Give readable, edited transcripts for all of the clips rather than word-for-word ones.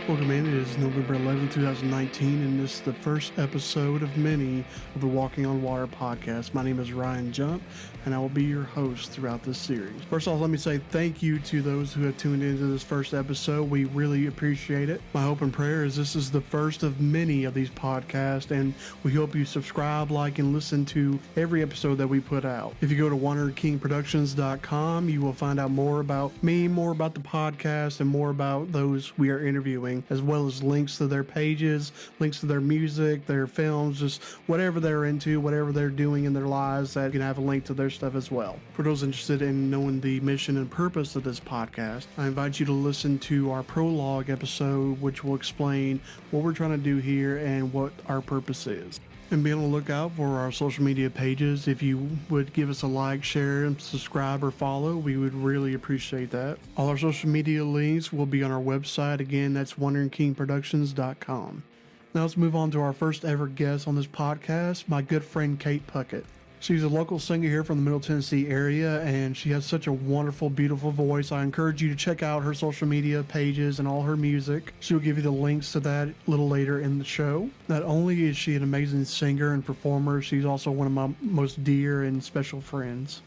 Welcome in. It is November 11, 2019, and this is the first episode of many of the Walking on Water podcast. My name is Ryan Jump, and I will be your host throughout this series. First off, let me say thank you to those who have tuned into this first episode. We really appreciate it. My hope and prayer is this is the first of many of these podcasts, and we hope you subscribe, like, and listen to every episode that we put out. If you go to WanderKingProductions.com, you will find out more about me, more about the podcast, and more about those we are interviewing, as well as links to their pages, links to their music, their films, just whatever they're into, whatever they're doing in their lives, that you can have a link to their stuff as well. For those interested in knowing the mission and purpose of this podcast, I invite you to listen to our prologue episode, which will explain what we're trying to do here and what our purpose is. And be on the lookout for our social media pages. If you would give us a like, share, and subscribe or follow, we would really appreciate that. All our social media links will be on our website. Again, that's WanderingKingProductions.com. Now let's move on to our first ever guest on this podcast, my good friend Kate Puckett. She's a local singer here from the Middle Tennessee area, and she has such a wonderful, beautiful voice. I encourage you to check out her social media pages and all her music. She'll give you the links to that a little later in the show. Not only is she an amazing singer and performer, she's also one of my most dear and special friends.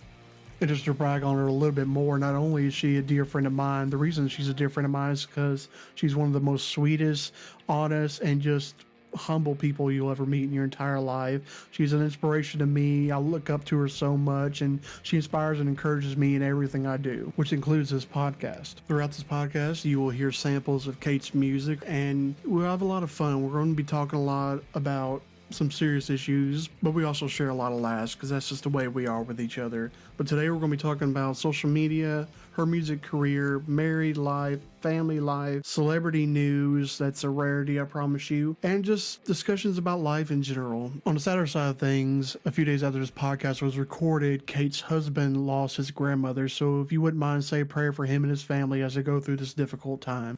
And just to brag on her a little bit more, not only is she a dear friend of mine, the reason she's a dear friend of mine is because she's one of the most sweetest, honest, and just humble people you'll ever meet in your entire life. She's an inspiration to me. I look up to her so much, and she inspires and encourages me in everything I do, which includes this podcast. Throughout this podcast, you will hear samples of Kate's music, and we'll have a lot of fun. We're going to be talking a lot about some serious issues, but we also share a lot of laughs because that's just the way we are with each other. But today we're going to be talking about social media, her music career, married life, family life, celebrity news, that's a rarity, I promise you, and just discussions about life in general. On the sadder side of things, a few days after this podcast was recorded, Kate's husband lost his grandmother, so if you wouldn't mind, say a prayer for him and his family as they go through this difficult time.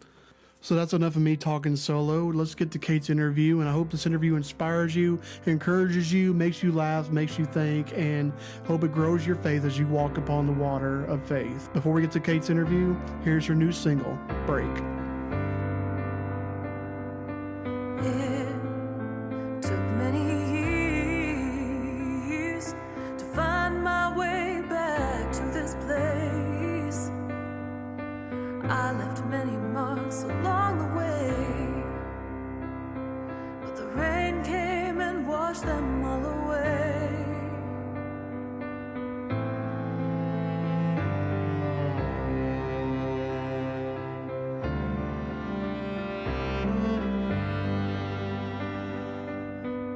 So that's enough of me talking solo. Let's get to Kate's interview, and I hope this interview inspires you, encourages you, makes you laugh, makes you think, and hope it grows your faith as you walk upon the water of faith. Before we get to Kate's interview, here's her new single, Break. It took many years to find my way back to this place. I left many marks along the way, but the rain came and washed them all away.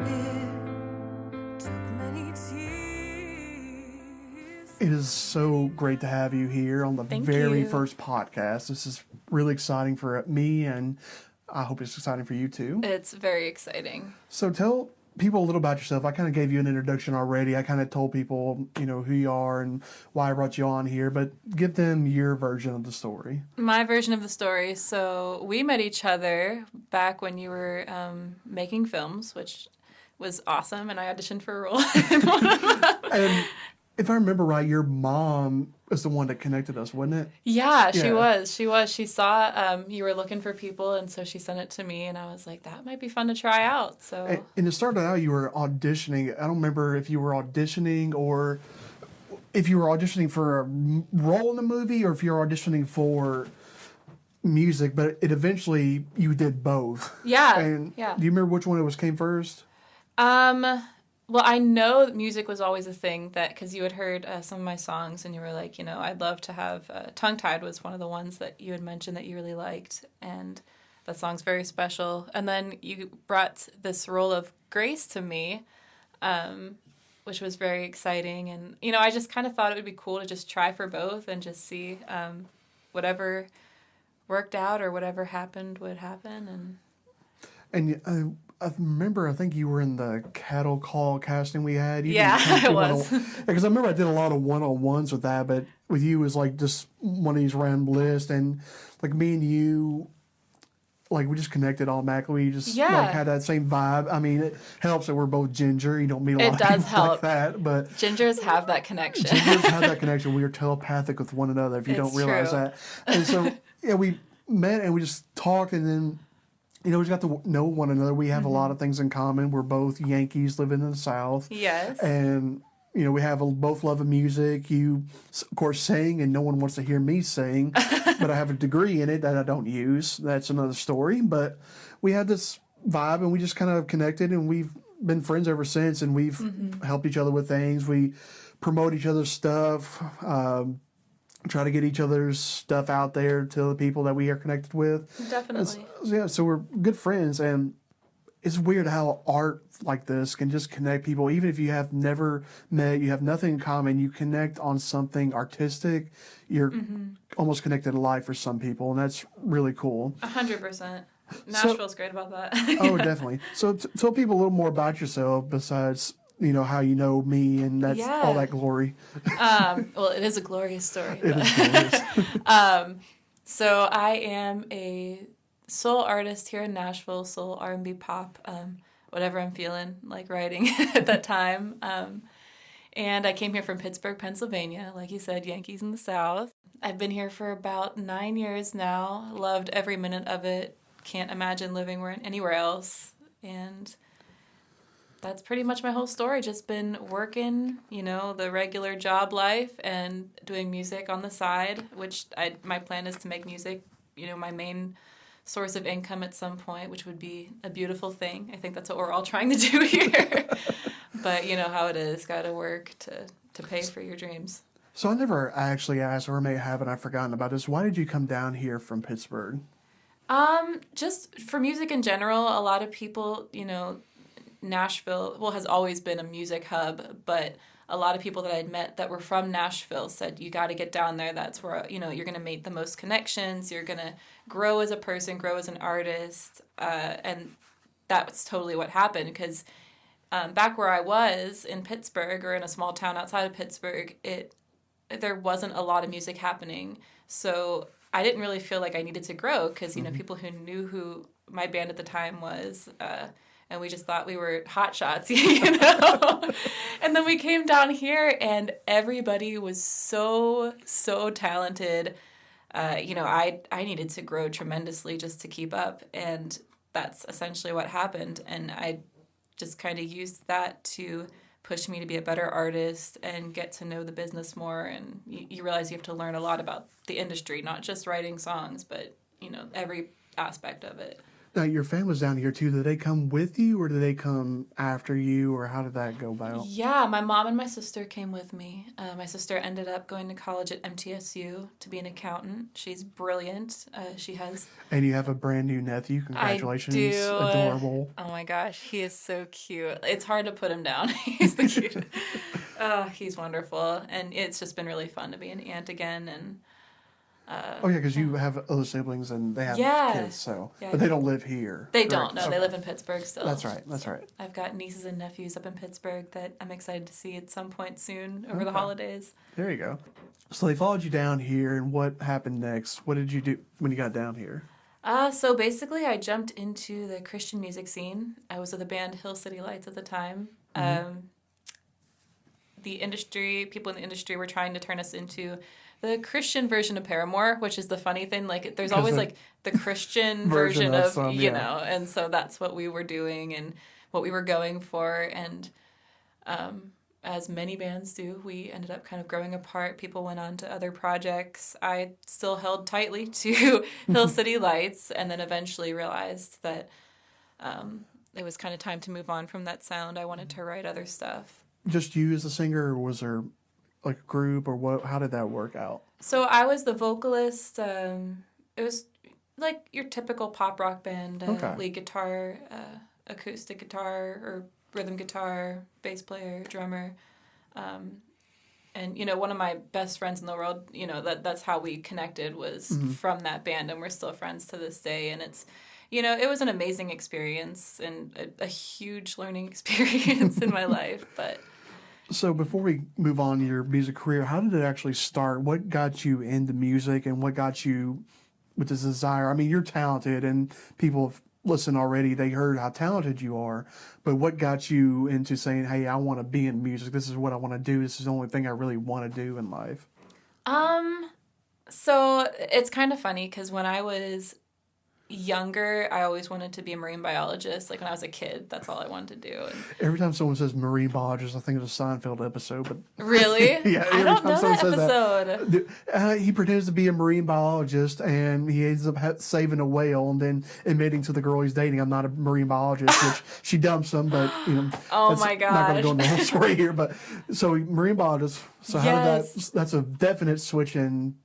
It took many tears. It is so great to have you here on the Thank very you. first podcast. This is really exciting for me, and I hope it's exciting for you too. It's very exciting. So tell people a little about yourself. I kind of gave you an introduction already. I kind of told people, who you are and why I brought you on here, but give them your version of the story. My version of the story. So we met each other back when you were making films, which was awesome, and I auditioned for a role in one of them. And if I remember right, your mom is the one that connected us, wasn't it? Yeah, she Yeah. was. She saw you were looking for people, and so she sent it to me, and I was like, that might be fun to try out. So And it started out you were auditioning. I don't remember if you were auditioning or if you were auditioning for a role in the movie or if you were auditioning for music, but it eventually you did both. yeah, And yeah. do you remember which one came first? Well, I know that music was always a thing because you had heard some of my songs and you were like, I'd love to have Tongue Tied was one of the ones that you had mentioned that you really liked. And that song's very special. And then you brought this role of Grace to me, which was very exciting. And, I just kind of thought it would be cool to just try for both and just see whatever worked out or whatever happened would happen. And I remember, I think you were in the cattle call casting we had. Yeah, I was. Because I remember I did a lot of one-on-ones with that, but with you it was like just one of these random lists, and like me and you, like we just connected automatically. We just like had that same vibe. I mean, it helps that we're both ginger. You don't meet a lot of people like that, but Gingers have that connection. Gingers have that connection. We are telepathic with one another if you don't realize that. And so, yeah, we met and we just talked, and then we just got to know one another. We have a lot of things in common. We're both Yankees living in the South. Yes. And, we have both love of music. You, of course, sing, and no one wants to hear me sing, but I have a degree in it that I don't use. That's another story. But we had this vibe, and we just kind of connected, and we've been friends ever since, and we've helped each other with things. We promote each other's stuff, try to get each other's stuff out there to the people that we are connected with. Definitely. So we're good friends, and it's weird how art like this can just connect people. Even if you have never met, you have nothing in common, you connect on something artistic, you're almost connected to life for some people, and that's really cool. 100%. Nashville's great about that. Oh, definitely. So tell people a little more about yourself besides, how you know me and that's all that glory. Well, it is a glorious story. It is glorious. So I am a soul artist here in Nashville, soul R&B pop, whatever I'm feeling like writing at that time. And I came here from Pittsburgh, Pennsylvania, like you said, Yankees in the South. I've been here for about 9 years now, loved every minute of it, can't imagine living anywhere else, and that's pretty much my whole story. Just been working, the regular job life and doing music on the side, which my plan is to make music, my main source of income at some point, which would be a beautiful thing. I think that's what we're all trying to do here. But you know how it is, got to work to pay for your dreams. So I never actually asked, or may have, and I've forgotten about this. Why did you come down here from Pittsburgh? Just for music in general, a lot of people, Nashville, has always been a music hub, but a lot of people that I'd met that were from Nashville said, you got to get down there. That's where, you're going to make the most connections. You're going to grow as a person, grow as an artist. And that's totally what happened, because back where I was in Pittsburgh, or in a small town outside of Pittsburgh, there wasn't a lot of music happening. So I didn't really feel like I needed to grow, because, people who knew who my band at the time was, and we just thought we were hot shots, And then we came down here, and everybody was so, so talented. I needed to grow tremendously just to keep up, and that's essentially what happened. And I just kind of used that to push me to be a better artist and get to know the business more. And you realize you have to learn a lot about the industry, not just writing songs, but, every aspect of it. Now, your family's down here, too. Did they come with you, or did they come after you, or how did that go about? Yeah, my mom and my sister came with me. My sister ended up going to college at MTSU to be an accountant. She's brilliant. She has... And you have a brand new nephew. Congratulations. I do. Adorable. Oh, my gosh. He is so cute. It's hard to put him down. He's the cutest. He's wonderful. And it's just been really fun to be an aunt again, and... because you have other siblings and they have kids, but they don't live here. They don't. No, they live in Pittsburgh still. That's right. I've got nieces and nephews up in Pittsburgh that I'm excited to see at some point soon over the holidays. There you go. So they followed you down here, and what happened next? What did you do when you got down here? So basically, I jumped into the Christian music scene. I was with the band Hill City Lights at the time. The industry, people in the industry were trying to turn us into the Christian version of Paramore, which is the funny thing. Like, there's always, the Christian version of some, and so that's what we were doing and what we were going for. And as many bands do, we ended up kind of growing apart. People went on to other projects. I still held tightly to Hill City Lights, and then eventually realized that it was kind of time to move on from that sound. I wanted to write other stuff. Just you as a singer, or was there a group, or what? How did that work out? So I was the vocalist. It was like your typical pop rock band, lead guitar, acoustic guitar or rhythm guitar, bass player, drummer. And, one of my best friends in the world, that's how we connected, was from that band, and we're still friends to this day. And it's, it was an amazing experience and a huge learning experience in my life, but... So before we move on to your music career, how did it actually start? What got you into music, and what got you with this desire? I mean, you're talented, and people have listened already. They heard how talented you are. But what got you into saying, hey, I want to be in music. This is what I want to do. This is the only thing I really want to do in life. So it's kind of funny, because when I was younger, I always wanted to be a marine biologist. Like when I was a kid, that's all I wanted to do. And Every time someone says marine biologist, I think it's a Seinfeld episode. But really? yeah, I every don't time know someone that says episode. he pretends to be a marine biologist, and he ends up saving a whale, and then admitting to the girl he's dating, "I'm not a marine biologist," which she dumps him. But Oh that's my not going to go into the whole gosh. story here. But so marine biologist. So how did Yes. that? That's a definite switch in.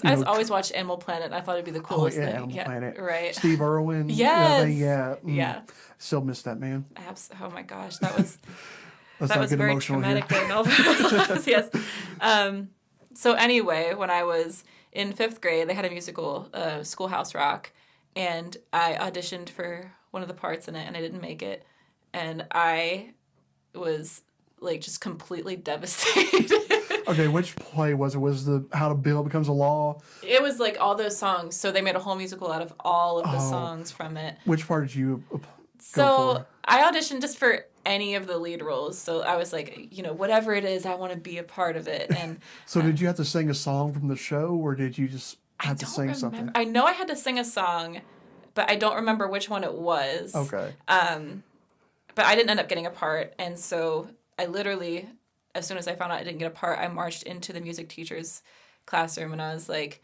I always watched Animal Planet. And I thought it'd be the Oh coolest yeah, thing. Animal Planet. Right. Steve Irwin. Yes. Yeah. Still miss that man. Oh my gosh, that was Let's that not was get very emotional traumatic. here. Yes. So anyway, when I was in 5th grade, they had a musical, Schoolhouse Rock, and I auditioned for one of the parts in it, and I didn't make it, and I was like just completely devastated. Okay, which play was it? Was the How to Bill Becomes a Law? It was like all those songs, so they made a whole musical out of all of the Oh. songs from it. Which part did you go So for? I auditioned just for any of the lead roles. So I was like, whatever it is, I want to be a part of it. And So did you have to sing a song from the show, or did you just have to sing something? I know I had to sing a song, but I don't remember which one it was. Okay. But I didn't end up getting a part, and so I literally, as soon as I found out I didn't get a part, I marched into the music teacher's classroom and I was like,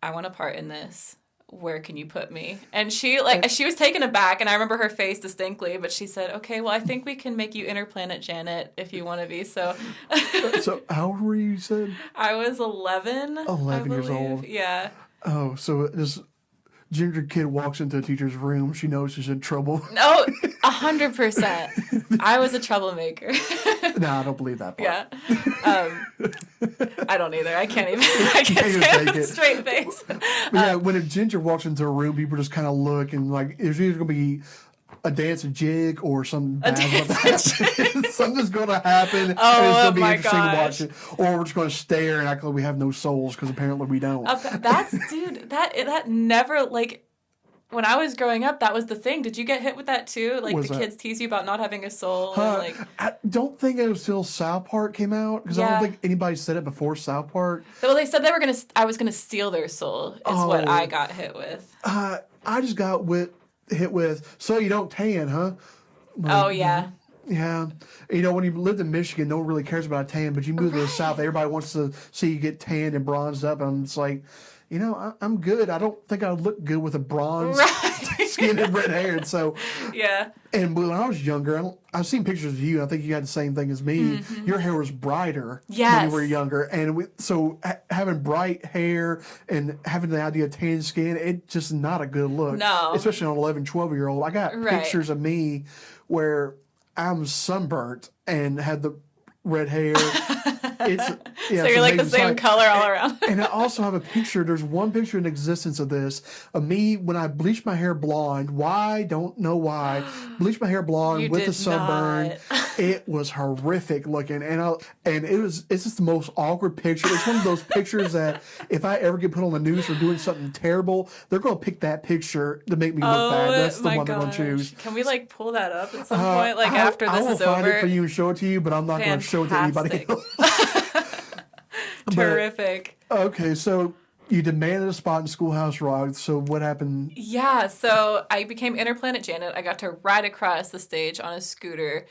I want a part in this. Where can you put me? And she was taken aback, and I remember her face distinctly, but she said, okay, well, I think we can make you Interplanet Janet if you want to be. So So how old were you, you said? I was 11. 11 years old. Yeah. Oh, so this ginger kid walks into a teacher's room. She knows she's in trouble. No, 100%. I was a troublemaker. No, I don't believe that part. Yeah. I don't either. I can't even even say take it with a it. straight face. But yeah, when a ginger walks into a room, people just kind of look, and like there's either going to be a dance, a jig, or something bad something's going to happen, and it's going to be my interesting gosh. to watch it. Or we're just going to stare and act like we have no souls, because apparently we don't. That never, like, when I was growing up, that was the thing. Did you get hit with that too? Like What's the that? kids tease you about not having a soul. And, like, I don't think it was till South Park came out, because I Yeah. don't think anybody said it before South Park. well, they said I was gonna steal their soul. Is what I got hit with. I just got hit with, so you don't tan, huh? Oh yeah. Yeah. When you lived in Michigan, no one really cares about a tan, but you move to the South, everybody wants to see you get tanned and bronzed up, and it's like, I'm good. I don't think I would look good with a bronze skin and red hair. And so, Yeah. and when I was younger, I've seen pictures of you. I think you had the same thing as me. Your hair was brighter when Yes. you were younger. And so having bright hair and having the idea of tan skin, it's just not a good look. No. Especially on an 11, 12-year-old. I got Right. pictures of me where I'm sunburnt and had the red hair. So you're like the same color all around. And I also have a picture. There's one picture in existence of this, of me when I bleached my hair blonde. Why? Don't know why. Bleached my hair blonde You with did the sunburn. not. It was horrific looking, and it's just the most awkward picture. It's one of those pictures that if I ever get put on the news for doing something terrible, they're going to pick that picture to make me look bad. That's the my one they're going gosh. to choose. Can we pull that up at some point? Like after I this will is find over. it for you and show it to you, but I'm not going to show it to anybody Fantastic. else. Terrific. Okay, so you demanded a spot in Schoolhouse Rock. So what happened? Yeah, so I became Interplanet Janet. I got to ride across the stage on a scooter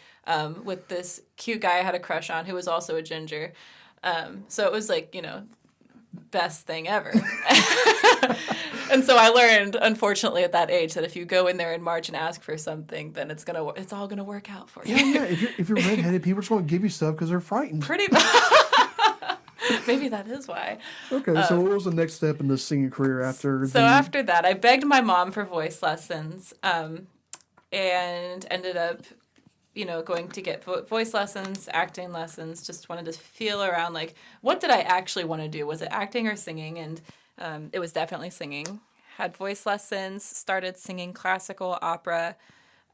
with this cute guy I had a crush on who was also a ginger. So it was like, best thing ever. And so I learned, unfortunately, at that age, that if you go in there and march and ask for something, then it's all gonna work out for you. Yeah. If you're redheaded, people are just going to give you stuff because they're frightened. Pretty much. Maybe that is why. Okay, so what was the next step in the singing career after? After that, I begged my mom for voice lessons, and ended up, going to get voice lessons, acting lessons. Just wanted to feel around, like, what did I actually want to do? Was it acting or singing? And it was definitely singing. Had voice lessons, started singing classical opera.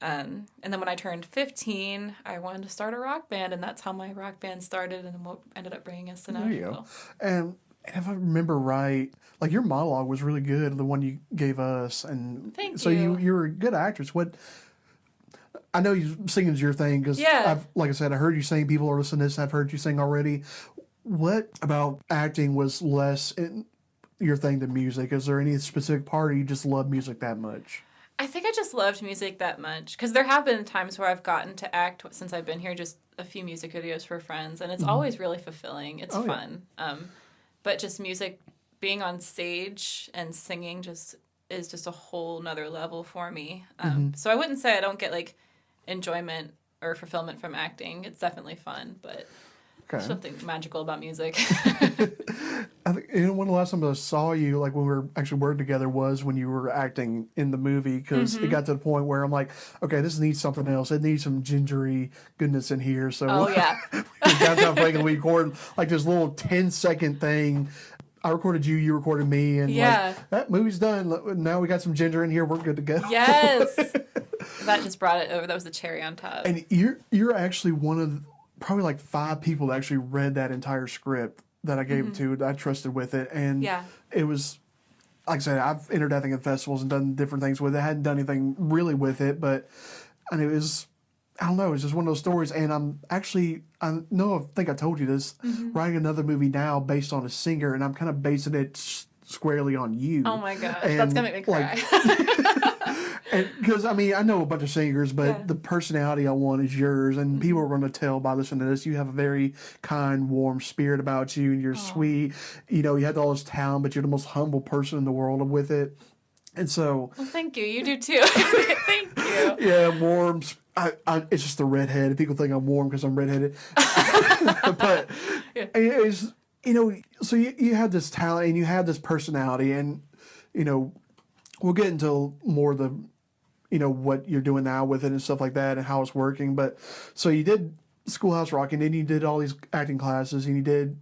And then when I turned 15, I wanted to start a rock band, and that's how my rock band started and what ended up bringing us to There you Nashville. go. And if I remember right, like your monologue was really good, the one you gave us. And Thank so you. you're a good actress. I know singing's your thing because like I said, I heard you sing. People are listening to this. I've heard you sing already. What about acting was less your thing to music? Is there any specific part, or you just love music that much? I think I just loved music that much because there have been times where I've gotten to act since I've been here, just a few music videos for friends, and it's always really fulfilling. It's fun. But just music, being on stage and singing is just a whole nother level for me. So I wouldn't say I don't get like enjoyment or fulfillment from acting. It's definitely fun, but there's something magical about music. I think one of the last times I saw you, like when we were actually working together, was when you were acting in the movie, because it got to the point where I'm like, okay, this needs something else. It needs some gingery goodness in here. So downtown Franklin, we recorded like this little 10-second thing. I recorded you, you recorded me, and like, that movie's done. Now we got some ginger in here. We're good to go. Yes. That just brought it over. That was the cherry on top. And you're actually one of probably like 5 people that actually read that entire script that I gave it to, that I trusted with it. And it was, like I said, I've entered, I think, in festivals and done different things with it. I hadn't done anything really with it, but and it was, I don't know, it's just one of those stories. And I think I told you this, writing another movie now based on a singer, and I'm kind of basing it squarely on you. Oh my gosh, that's going to make me cry. Because, I mean, I know a bunch of singers, but the personality I want is yours. And people are going to tell by listening to this, you have a very kind, warm spirit about you, and you're sweet. You know, you had all this talent, but you're the most humble person in the world with it. And so... Well, thank you. You do too. Thank you. Yeah, warm. It's just the redhead. People think I'm warm because I'm redheaded. But it's, you know, so you had this talent and you had this personality, and, you know, we'll get into more of the, you know, what you're doing now with it and stuff like that and how it's working. But so you did Schoolhouse Rock, and then you did all these acting classes, and you did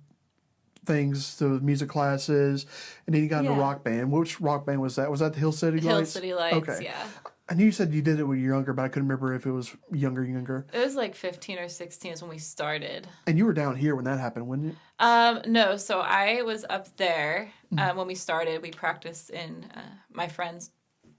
things to music classes, and then you got into rock band. Which rock band was that? Was that the Hill City Lights? Hill City Lights, okay. Yeah. I knew you said you did it when you were younger, but I couldn't remember if it was younger. It was like 15 or 16 is when we started. And you were down here when that happened, wasn't you? No, so I was up there when we started. We practiced in my friend's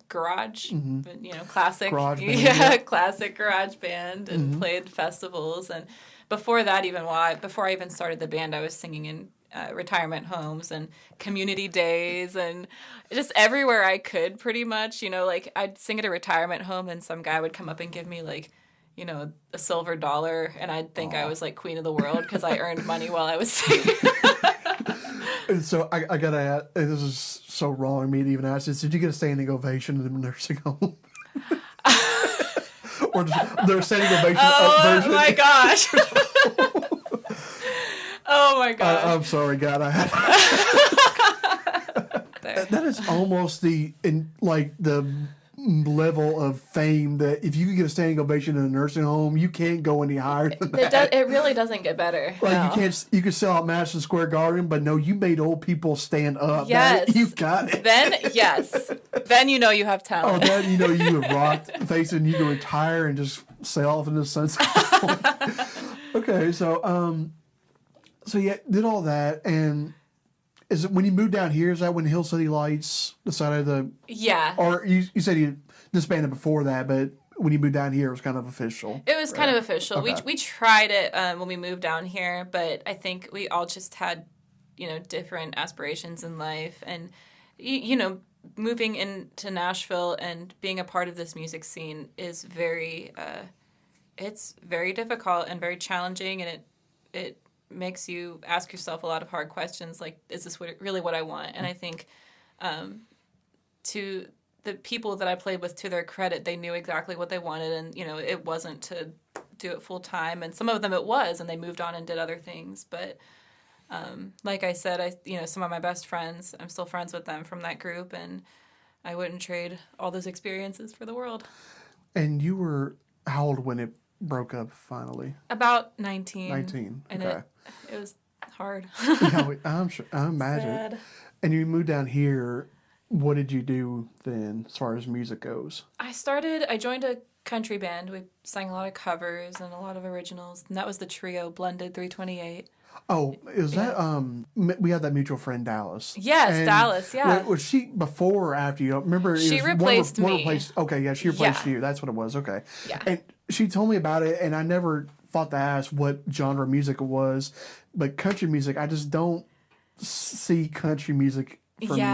garage, you know, classic garage band, classic garage band, and played festivals. And before that, before I even started the band, I was singing in retirement homes and community days and just everywhere I could, pretty much. You know, like I'd sing at a retirement home and some guy would come up and give me like, you know, a silver dollar, and I'd think I was like queen of the world because I earned money while I was singing. And so I gotta ask, this is so wrong of me to even ask this, did you get a standing ovation in the nursing home? Or their standing ovation version? Oh my gosh. Oh my gosh. I'm sorry, God. That is almost the level of fame that if you could get a standing ovation in a nursing home, you can't go any higher than that. It really doesn't get better. Like you could sell out Madison Square Garden, but no, you made old people stand up. Yes. You got it. Then you know you have talent. Oh, then you know you have rocked face, and you can retire and just sail off into the sunset. Okay, so yeah, did all that, and is it when you moved down here? Is that when Hill City Lights decided to? Yeah. Or you said you disbanded before that, but when you moved down here, it was kind of official. It was kind of official. Okay. We tried it when we moved down here, but I think we all just had, you know, different aspirations in life, and you know, moving into Nashville and being a part of this music scene is very, it's very difficult and very challenging, and it makes you ask yourself a lot of hard questions, like, is this really what I want? And I think to the people that I played with, to their credit, they knew exactly what they wanted, and, you know, it wasn't to do it full time, and some of them it was, and they moved on and did other things. But like I said, some of my best friends, I'm still friends with them from that group, and I wouldn't trade all those experiences for the world. And you were how old when it broke up finally? About 19. 19. And okay. It was hard. Yeah, I'm sure. I imagine. Sad. And you moved down here. What did you do then, as far as music goes? I joined a country band. We sang a lot of covers and a lot of originals, and that was the trio Blended 328. Oh, is that we had that mutual friend Dallas? Yes, and Dallas. Yeah. Was she before or after you? Remember? She replaced me. Okay, yeah, she replaced you. That's what it was. Okay. Yeah. And she told me about it, and I never thought to ask what genre of music it was, but country music. I just don't see country music from you.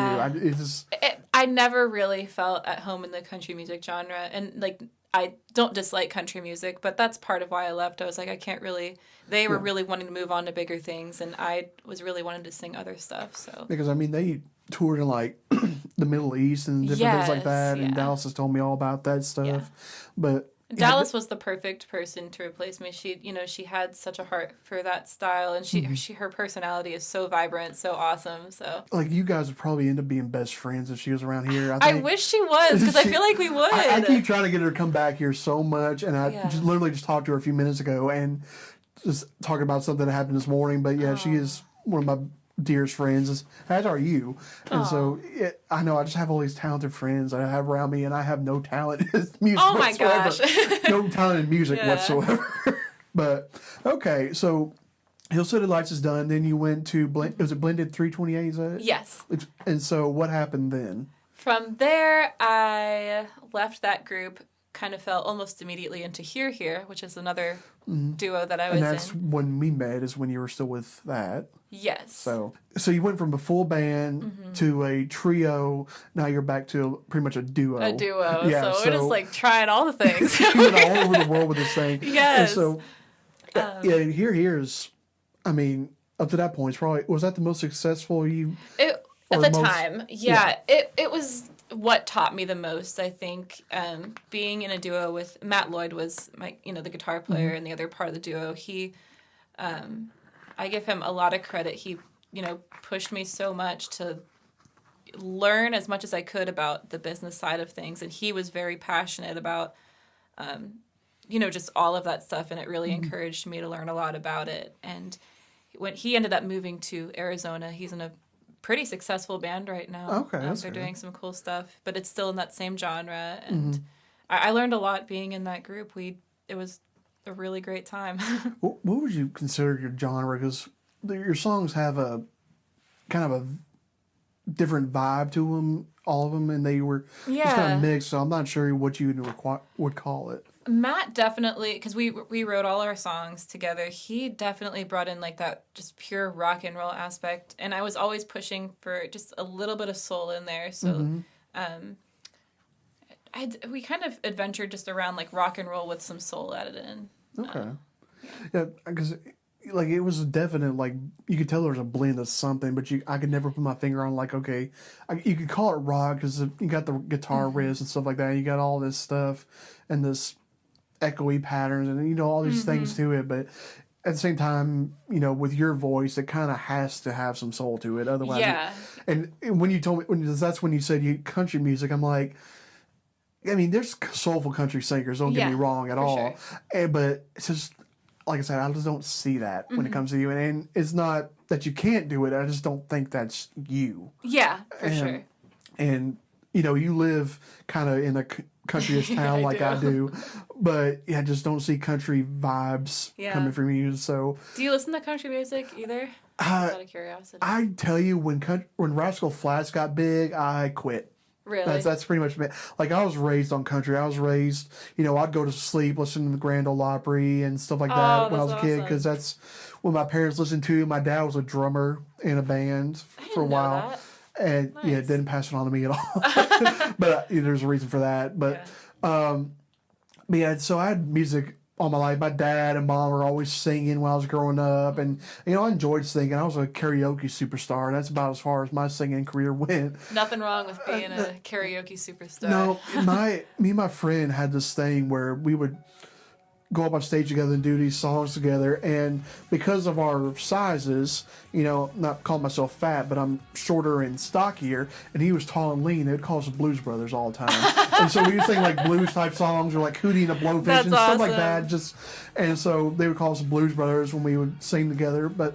I never really felt at home in the country music genre, and like I don't dislike country music, but that's part of why I left. I was like, I can't really. They were really wanting to move on to bigger things, and I was really wanting to sing other stuff. So because I mean they toured in like the Middle East and different things like that, and Dallas has told me all about that stuff. But Dallas was the perfect person to replace me. She had such a heart for that style, and her personality is so vibrant, so awesome. So like you guys would probably end up being best friends if she was around here. I wish she was, because I feel like we would. I keep trying to get her to come back here so much, and I literally just talked to her a few minutes ago and just talking about something that happened this morning. But she is one of my dearest friends, as are you. And so I know I just have all these talented friends that I have around me, and I have no talent in music whatsoever. Gosh. No talent in music whatsoever. But, okay, so Hill City Lights is done. Then you went to, was it Blended 328? Is that it? Yes. And so what happened then? From there, I left that group, kind of fell almost immediately into Here, which is another duo that I was in. And that's when we met, is when you were still with that. Yes. So you went from a full band to a trio. Now you're back to pretty much a duo. A duo. Yeah, so we're just like trying all the things. You went all over the world with this thing. Yes. And so, Here's, I mean, up to that point, it's probably, was that the most successful at the time? Yeah. It was what taught me the most, I think. Being in a duo with Matt Lloyd was the guitar player and the other part of the duo. He, I give him a lot of credit. He, pushed me so much to learn as much as I could about the business side of things. And he was very passionate about, just all of that stuff. And it really encouraged me to learn a lot about it. And when he ended up moving to Arizona, he's in a pretty successful band right now. Okay, that's they're good. doing some cool stuff, but it's still in that same genre. And I learned a lot being in that group. It was a really great time. What would you consider your genre? Because your songs have a kind of a different vibe to them, all of them, and they were just kind of mixed. So I'm not sure what you would call it. Matt definitely, because we wrote all our songs together. He definitely brought in like that just pure rock and roll aspect, and I was always pushing for just a little bit of soul in there. So, we kind of adventured just around like rock and roll with some soul added in. Okay. Yeah, because like it was definite. Like you could tell there was a blend of something, but I could never put my finger on like you could call it rock because you got the guitar riffs and stuff like that. You got all this stuff and this echoey patterns and all these things to it, but at the same time, with your voice, it kind of has to have some soul to it. Otherwise, and when you told me that's when you said country music, I'm like, I mean, there's soulful country singers. Don't get me wrong at all, sure. But it's just like I said, I just don't see that when it comes to you, and it's not that you can't do it. I just don't think that's you. Yeah, for sure. And you live kind of in a countryish town like I do, but I just don't see country vibes coming from you. So, do you listen to country music either? Just out of curiosity. I tell you, when Rascal Flatts got big, I quit. Really? That's pretty much it. Like, I was raised on country. I was raised, I'd go to sleep listening to the Grand Ole Opry and stuff like that when I was a kid, because that's what my parents listened to. My dad was a drummer in a band for a while. That. And nice. It didn't pass it on to me at all. But there's a reason for that. But so I had music all my life. My dad and mom were always singing when I was growing up, and I enjoyed singing. I was a karaoke superstar. That's about as far as my singing career went. Nothing wrong with being a karaoke superstar. No, me and my friend had this thing where we would go up on stage together and do these songs together, and because of our sizes, not calling myself fat, but I'm shorter and stockier, and he was tall and lean, they would call us the Blues Brothers all the time. And so we would sing like blues type songs, or like Hootie and the Blowfish and stuff like that. And so they would call us the Blues Brothers when we would sing together. But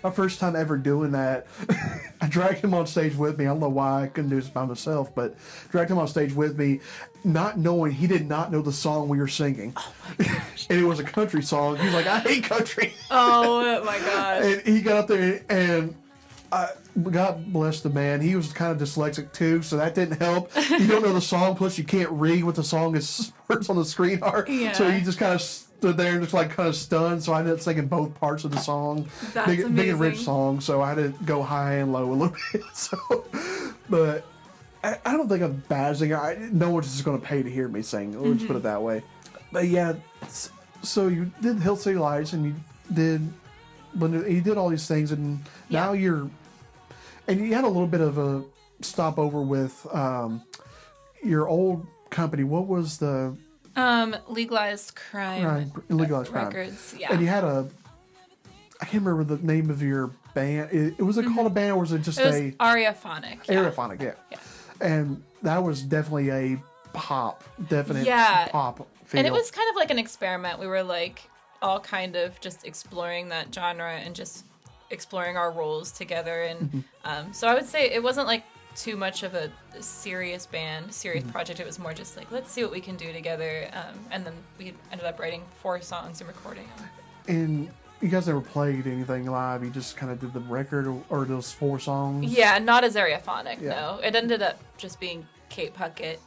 my first time ever doing that, I dragged him on stage with me. I don't know why I couldn't do this by myself, but dragged him on stage with me, not knowing he did not know the song we were singing. Oh my gosh. And it was a country song. He was like, I hate country. Oh my gosh. And he got up there, and God bless the man. He was kind of dyslexic too, so that didn't help. You don't know the song, plus you can't read what the song is words on the screen are. Yeah. So he just kind of stood there and just like kind of stunned. So I ended up singing both parts of the song. That's Big and rich amazing. song. So I had to go high and low a little bit. So, but I don't think I'm a bad singer. No one's just going to pay to hear me sing. Let's put it that way. But yeah, so you did Hill City Lights, and you did all these things, and now you had a little bit of a stopover with your old company. What was the Legalized Crime Legalized Crime Records? Yeah. And you had I can't remember the name of your band. It was it called a band, or was it just it was Areaphonic. Yeah. Aerophonic? Yeah. And that was definitely a pop feel. And it was kind of like an experiment. We were like all kind of just exploring that genre and just exploring our roles together. And so I would say it wasn't like too much of a serious project. It was more just like, let's see what we can do together. And then we ended up writing 4 songs and recording them. And you guys never played anything live? You just kind of did the record or those 4 songs? Yeah, not as Areaphonic, no. It ended up just being Kate Puckett,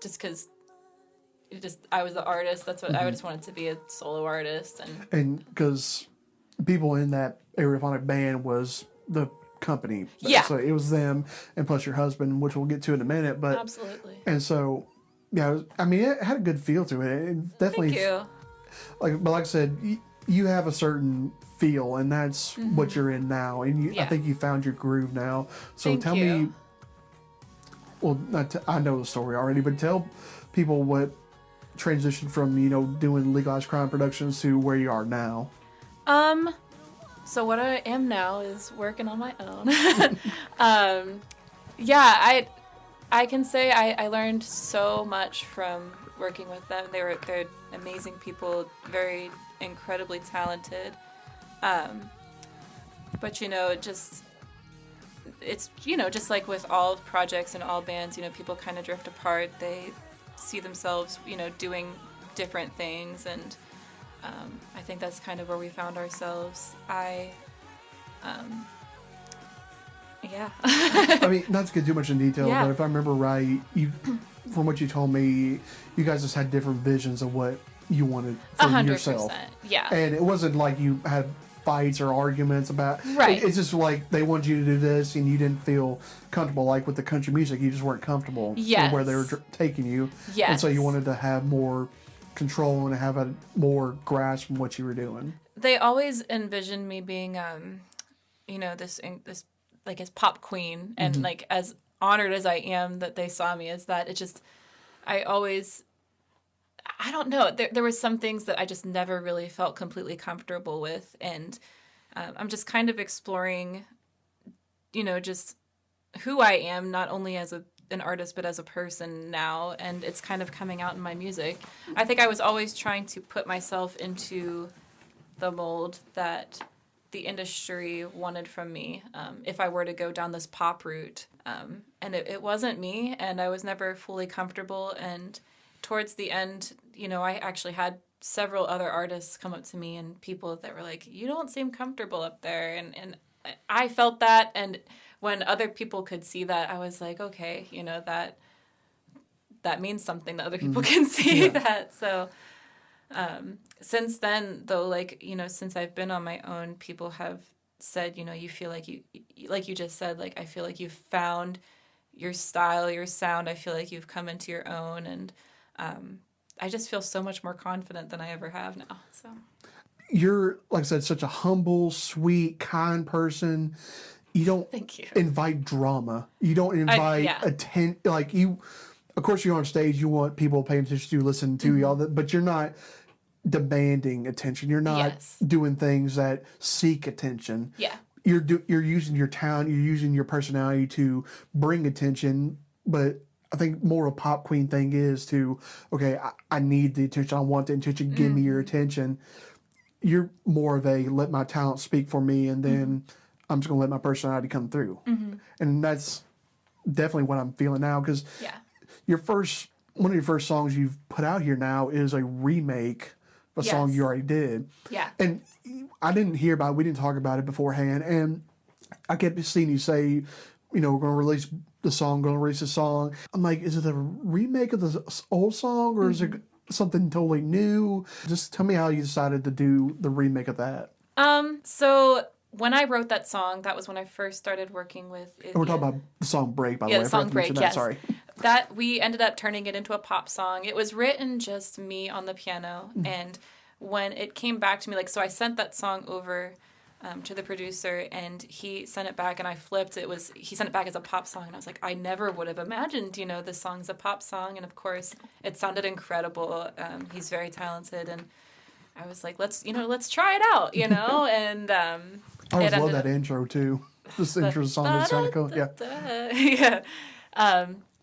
just because I was the artist. That's what I just wanted to be, a solo artist. And because people in that Aerophonic band was the company. Yeah. So it was them, and plus your husband, which we'll get to in a minute. But Absolutely. And so, yeah, it had a good feel to it. It definitely. Thank you. But like I said, you have a certain feel, and that's what you're in now. And I think you found your groove now. So tell me. Well, I know the story already, but tell people what transitioned from doing Legalized Crime Productions to where you are now. So what I am now is working on my own. I can say I learned so much from working with them. They're amazing people, very incredibly talented. But it's just like with all projects and all bands, people kind of drift apart. They see themselves, doing different things, and I think that's kind of where we found ourselves. I mean, not to get too much in detail, but if I remember right, from what you told me, you guys just had different visions of what you wanted for 100%, yourself. Yeah. And it wasn't like you had fights or arguments about. Right. It's just like they wanted you to do this, and you didn't feel comfortable. Like with the country music, you just weren't comfortable with where they were taking you. Yes. And so you wanted to have more control and have a more grasp from what you were doing. They always envisioned me being, this like as pop queen, and like as honored as I am that they saw me as that. It just, I don't know. There were some things that I just never really felt completely comfortable with, and I'm just kind of exploring, just who I am, not only as an artist, but as a person now, and it's kind of coming out in my music. I think I was always trying to put myself into the mold that the industry wanted from me, if I were to go down this pop route. And it wasn't me, and I was never fully comfortable, and towards the end, I actually had several other artists come up to me and people that were like, you don't seem comfortable up there, and I felt that, and when other people could see that, I was like, okay, that means something that other people can see that. So since then, though, since I've been on my own, people have said, you feel like you just said, like, I feel like you've found your style, your sound. I feel like you've come into your own, and I just feel so much more confident than I ever have now. So you're, like I said, such a humble, sweet, kind person. You don't Thank you. invite drama. You don't invite of course, you're on stage. You want people paying attention to you, listening to you, all that, but you're not demanding attention. You're not doing things that seek attention. Yeah. You're using your talent. You're using your personality to bring attention. But I think more a pop queen thing is I need the attention. I want the attention. Give me your attention. You're more of a let my talent speak for me, and then I'm just going to let my personality come through. And that's definitely what I'm feeling now, because one of your first songs you've put out here now is a remake of a song you already did. Yeah. And I didn't hear about it. We didn't talk about it beforehand. And I kept seeing you say, we're going to release the song, I'm like, is it a remake of the old song, or is it something totally new? Just tell me how you decided to do the remake of that. So when I wrote that song, that was when I first started working with And we're talking about the song Break, by the Yeah, way. the song Break, yes. Sorry. That we ended up turning it into a pop song. It was written just me on the piano, and when it came back to me, like, so I sent that song over to the producer, and he sent it back, and I flipped. He sent it back as a pop song, and I was like, I never would have imagined, this song's a pop song, and of course, it sounded incredible. He's very talented, and I was like, let's try it out, and I always love that intro too. This intro song is kind of cool. Yeah.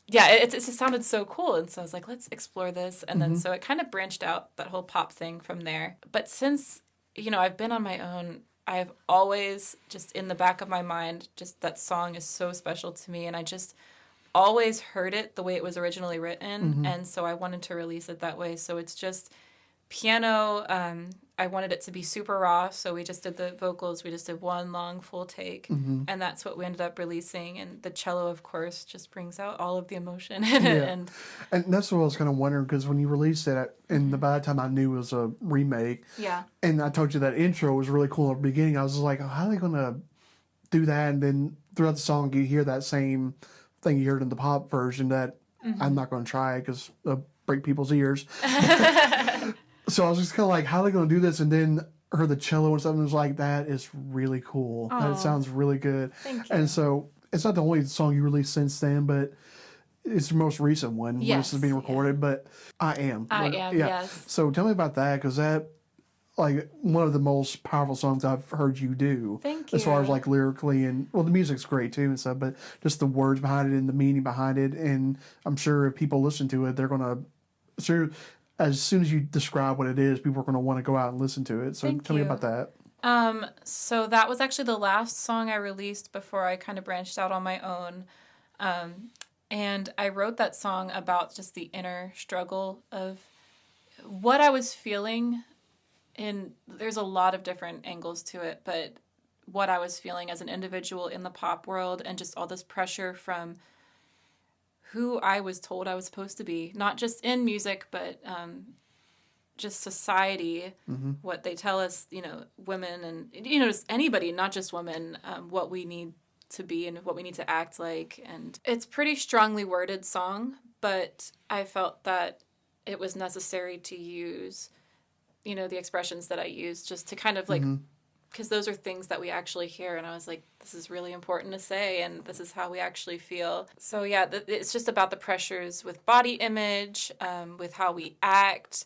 Yeah. It just sounded so cool, and so I was like, let's explore this, and then so it kind of branched out, that whole pop thing from there. But since I've been on my own, I've always just in the back of my mind, just that song is so special to me, and I just always heard it the way it was originally written, and so I wanted to release it that way. So it's just piano. I wanted it to be super raw, so we just did the vocals. We just did one long full take, and that's what we ended up releasing. And the cello, of course, just brings out all of the emotion in it. And that's what I was kind of wondering, because when you released it, and by the time I knew it was a remake, and I told you that intro was really cool at the beginning, I was like, oh, how are they going to do that? And then throughout the song, you hear that same thing you heard in the pop version that I'm not going to try because it'll break people's ears. So I was just kind of like, how are they going to do this? And then heard the cello and stuff, and was like, that is really cool. That sounds really good. Thank you. And so it's not the only song you released since then, but it's the most recent one when this is being recorded. But I Am. Yes. So tell me about that, because that, like, one of the most powerful songs I've heard you do. Thank you. As far as, like, lyrically, and, well, the music's great, too, and stuff, but just the words behind it and the meaning behind it. And I'm sure if people listen to it, they're going to, as soon as you describe what it is, people are going to want to go out and listen to it. So tell me about that. So that was actually the last song I released before I kind of branched out on my own. And I wrote that song about just the inner struggle of what I was feeling. And there's a lot of different angles to it, but what I was feeling as an individual in the pop world, and just all this pressure from who I was told I was supposed to be, not just in music, but just society, what they tell us, women and, just anybody, not just women, what we need to be and what we need to act like. And it's pretty strongly worded song, but I felt that it was necessary to use, the expressions that I used, just to kind of like, because those are things that we actually hear, and I was like, this is really important to say, and this is how we actually feel. So yeah, it's just about the pressures with body image, with how we act.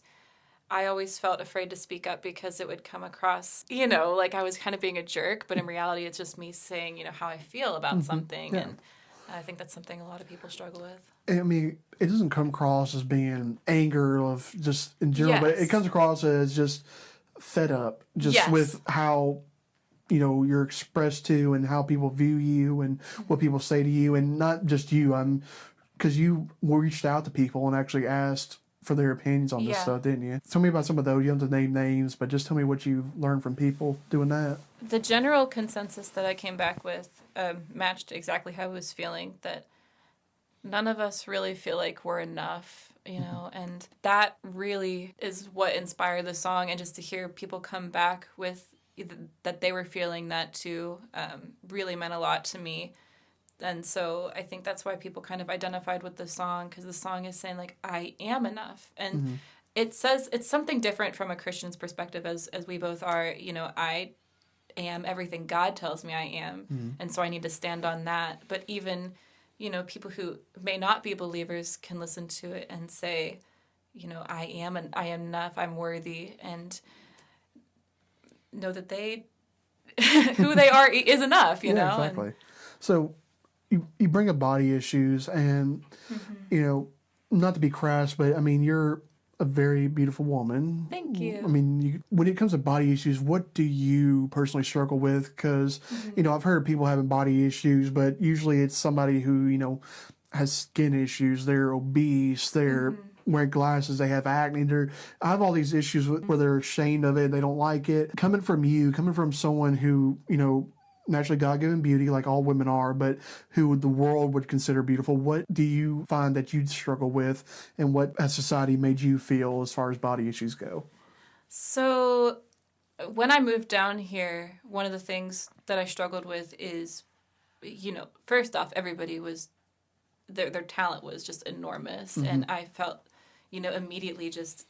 I always felt afraid to speak up because it would come across, like I was kind of being a jerk, but in reality, it's just me saying, how I feel about something, and I think that's something a lot of people struggle with. I mean, it doesn't come across as being anger of just in general, but it comes across as just fed up just with how you're expressed to, and how people view you, and what people say to you, and not just you. Because you reached out to people and actually asked for their opinions on this stuff, didn't you? Tell me about some of those. You don't have to name names, but just tell me what you've learned from people doing that. The general consensus that I came back with matched exactly how I was feeling, that none of us really feel like we're enough, and that really is what inspired the song. And just to hear people come back with that they were feeling that too, really meant a lot to me. And so I think that's why people kind of identified with the song, because the song is saying, like, I am enough. And it says it's something different from a Christian's perspective, as we both are. I am everything God tells me I am, and so I need to stand on that. But even people who may not be believers can listen to it and say, I am enough, I'm worthy, and know that they, who they are is enough, you know? Exactly. So you bring up body issues, and, not to be crass, but, I mean, you're a very beautiful woman. Thank you. I mean, when it comes to body issues, what do you personally struggle with? Because, I've heard of people having body issues, but usually it's somebody who, has skin issues. They're obese. They're wearing glasses. They have acne. I have all these issues where they're ashamed of it. They don't like it. Coming from you, coming from someone who, naturally God-given beauty, like all women are, but who the world would consider beautiful. What do you find that you'd struggle with, and what has society made you feel as far as body issues go? So when I moved down here, one of the things that I struggled with is, first off, everybody was, their talent was just enormous. Mm-hmm. And I felt, immediately just,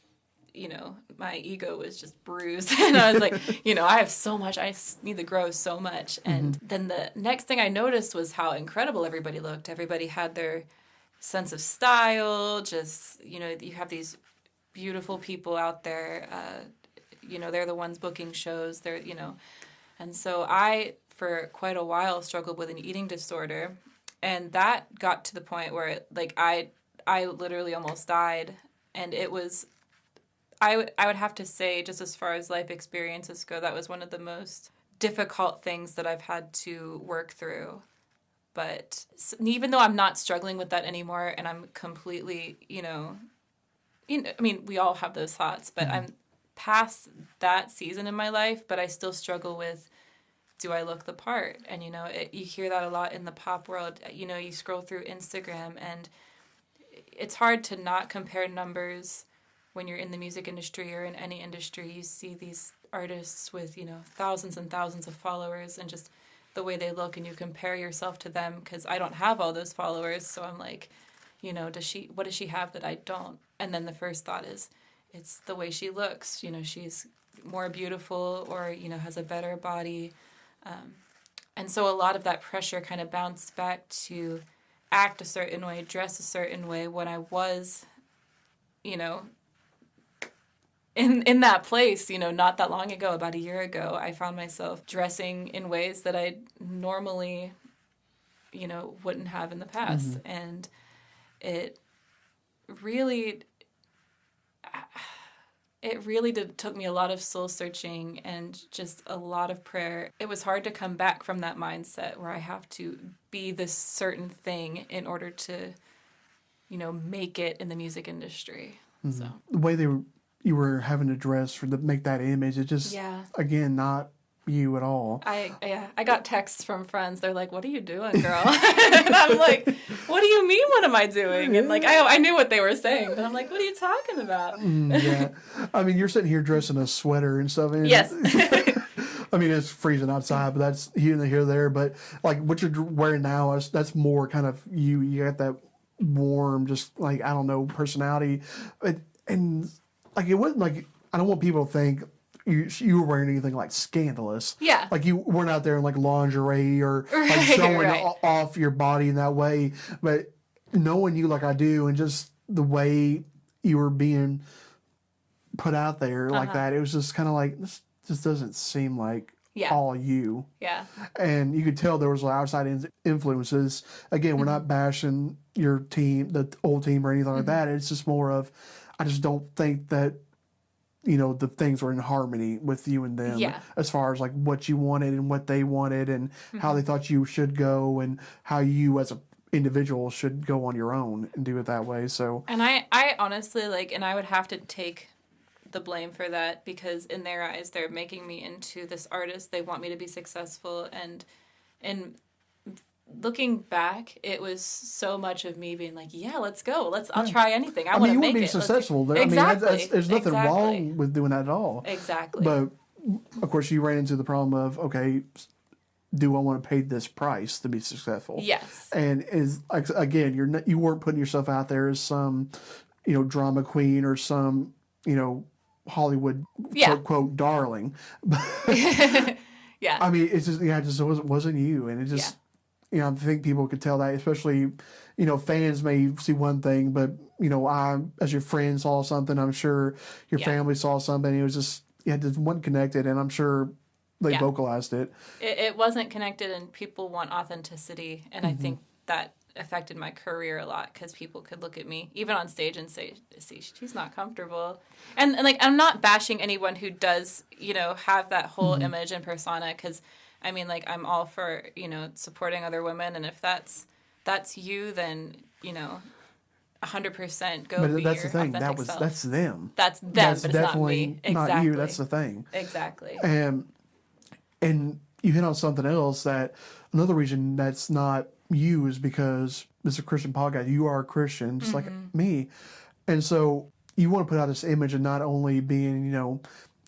my ego was just bruised. And I was like, I have so much, I need to grow so much. And then the next thing I noticed was how incredible everybody looked. Everybody had their sense of style, just, you have these beautiful people out there, they're the ones booking shows, and so I, for quite a while, struggled with an eating disorder, and that got to the point where, I literally almost died, and it was, I would have to say, just as far as life experiences go, that was one of the most difficult things that I've had to work through. But even though I'm not struggling with that anymore, and I'm completely, we all have those thoughts, but I'm past that season in my life, but I still struggle with, do I look the part? And, you hear that a lot in the pop world. You scroll through Instagram, and it's hard to not compare numbers when you're in the music industry or in any industry. You see these artists with, thousands and thousands of followers, and just the way they look, and you compare yourself to them, because I don't have all those followers. So I'm like, what does she have that I don't? And then the first thought is, it's the way she looks. She's more beautiful, or, has a better body. And so a lot of that pressure kind of bounced back to act a certain way, dress a certain way, when I was, in that place, not that long ago, about a year ago, I found myself dressing in ways that I normally, wouldn't have in the past. And it really took me a lot of soul searching and just a lot of prayer. It was hard to come back from that mindset where I have to be this certain thing in order to, make it in the music industry. So the way you were having to dress make that image, it just, again, not you at all. I got texts from friends. They're like, "What are you doing, girl?" And I'm like, "What do you mean? What am I doing?" And I knew what they were saying, but I'm like, "What are you talking about?" Yeah, I mean, you're sitting here dressed in a sweater and stuff. And yes. I mean, it's freezing outside, but that's here and there. But what you're wearing now, that's more kind of you. You got that warm, just I don't know, personality, and it wasn't I don't want people to think you were wearing anything scandalous. Yeah. You weren't out there in lingerie or showing off your body in that way. But knowing you like I do, and just the way you were being put out there like that, it was just kind of this just doesn't seem like all you. Yeah. And you could tell there was outside influences. Again, we're not bashing your team, the old team, or anything like that. It's just more of, I just don't think that the things were in harmony with you and them, as far as what you wanted and what they wanted, and how they thought you should go, and how you as a individual should go on your own and do it that way. So, and I honestly and I would have to take the blame for that, because in their eyes they're making me into this artist. They want me to be successful, and looking back, it was so much of me being like, yeah, let's go. I'll try anything. I want to make it. You want to be successful. Exactly. I mean, there's nothing wrong with doing that at all. Exactly. But, of course, you ran into the problem of, okay, do I want to pay this price to be successful? Yes. And again, you weren't putting yourself out there as some, drama queen or some, Hollywood quote darling. Yeah. I mean, it's just it just wasn't you, and it just I think people could tell that, especially fans may see one thing, but I, as your friend, saw something. I'm sure your family saw something. It was just this one connected, and I'm sure they vocalized it. It wasn't connected, and people want authenticity, and I think that affected my career a lot, because people could look at me even on stage and say, "See, she's not comfortable," and I'm not bashing anyone who does have that whole image and persona, because I mean I'm all for supporting other women, and if that's you, then 100% go. But that's your the thing. self. That's them. That's them. That's but definitely it's not me. Exactly. not you. That's the thing. Exactly. And you hit on something else, that another reason that's not you is because it's a Christian podcast. You are a Christian, just like me. And so you want to put out this image of not only being, you know,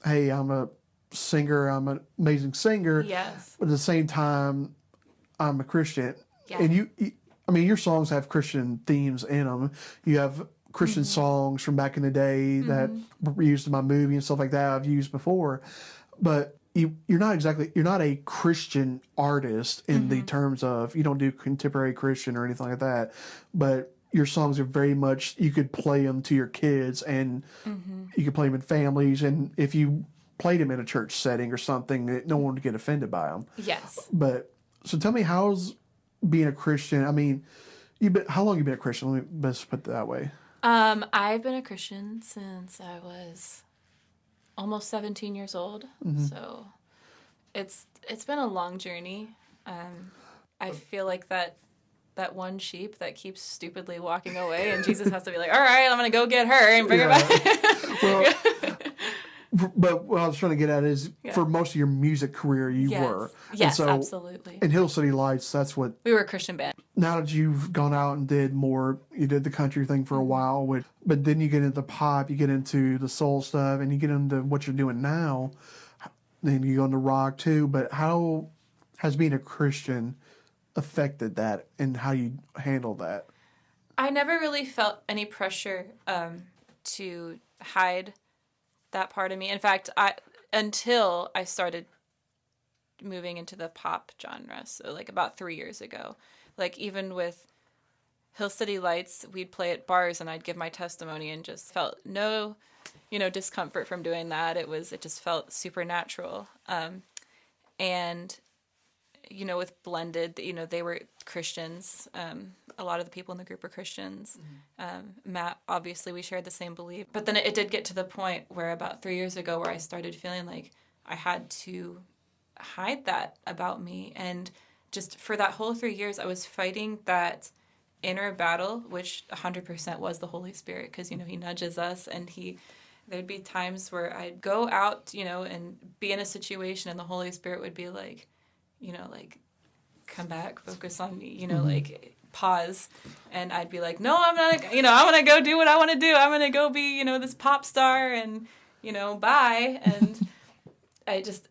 hey, I'm a singer, I'm an amazing singer. Yes. But at the same time, I'm a Christian. Yeah. And I mean, your songs have Christian themes in them. You have Christian songs from back in the day that were used in my movie and stuff like that I've used before. But you're not a Christian artist in the terms of, you don't do contemporary Christian or anything like that. But your songs are very much, you could play them to your kids, and you could play them in families. And if you played them in a church setting or something, no one would get offended by them. Yes. But so tell me, how's being a Christian? I mean, how long have you been a Christian? Let me best put it that way. I've been a Christian since I was almost 17 years old. So it's been a long journey. I feel like that one sheep that keeps stupidly walking away, and Jesus has to be like, all right, I'm going to go get her and bring her back. Well, but what I was trying to get at is, for most of your music career, you were. Yes, and so, absolutely. In Hill City Lights, that's what... We were a Christian band. Now that you've gone out and did more, you did the country thing for a while, but then you get into pop, you get into the soul stuff, and you get into what you're doing now, then you go into rock too. But how has being a Christian affected that, and how you handle that? I never really felt any pressure to hide that part of me. In fact, until I started moving into the pop genre, so like about 3 years ago. Like even with Hill City Lights, we'd play at bars and I'd give my testimony and just felt no, discomfort from doing that. It just felt supernatural. And, with Blended, they were Christians. A lot of the people in the group were Christians. Matt, obviously, we shared the same belief. But then it did get to the point where about 3 years ago where I started feeling like I had to hide that about me. And just for that whole 3 years, I was fighting that inner battle, which 100% was the Holy Spirit, because, he nudges us, and there'd be times where I'd go out, and be in a situation, and the Holy Spirit would be like, come back, focus on me, like pause. And I'd be like, no, I'm not, I want to go do what I want to do. I'm going to go be, this pop star, and, bye. And I just,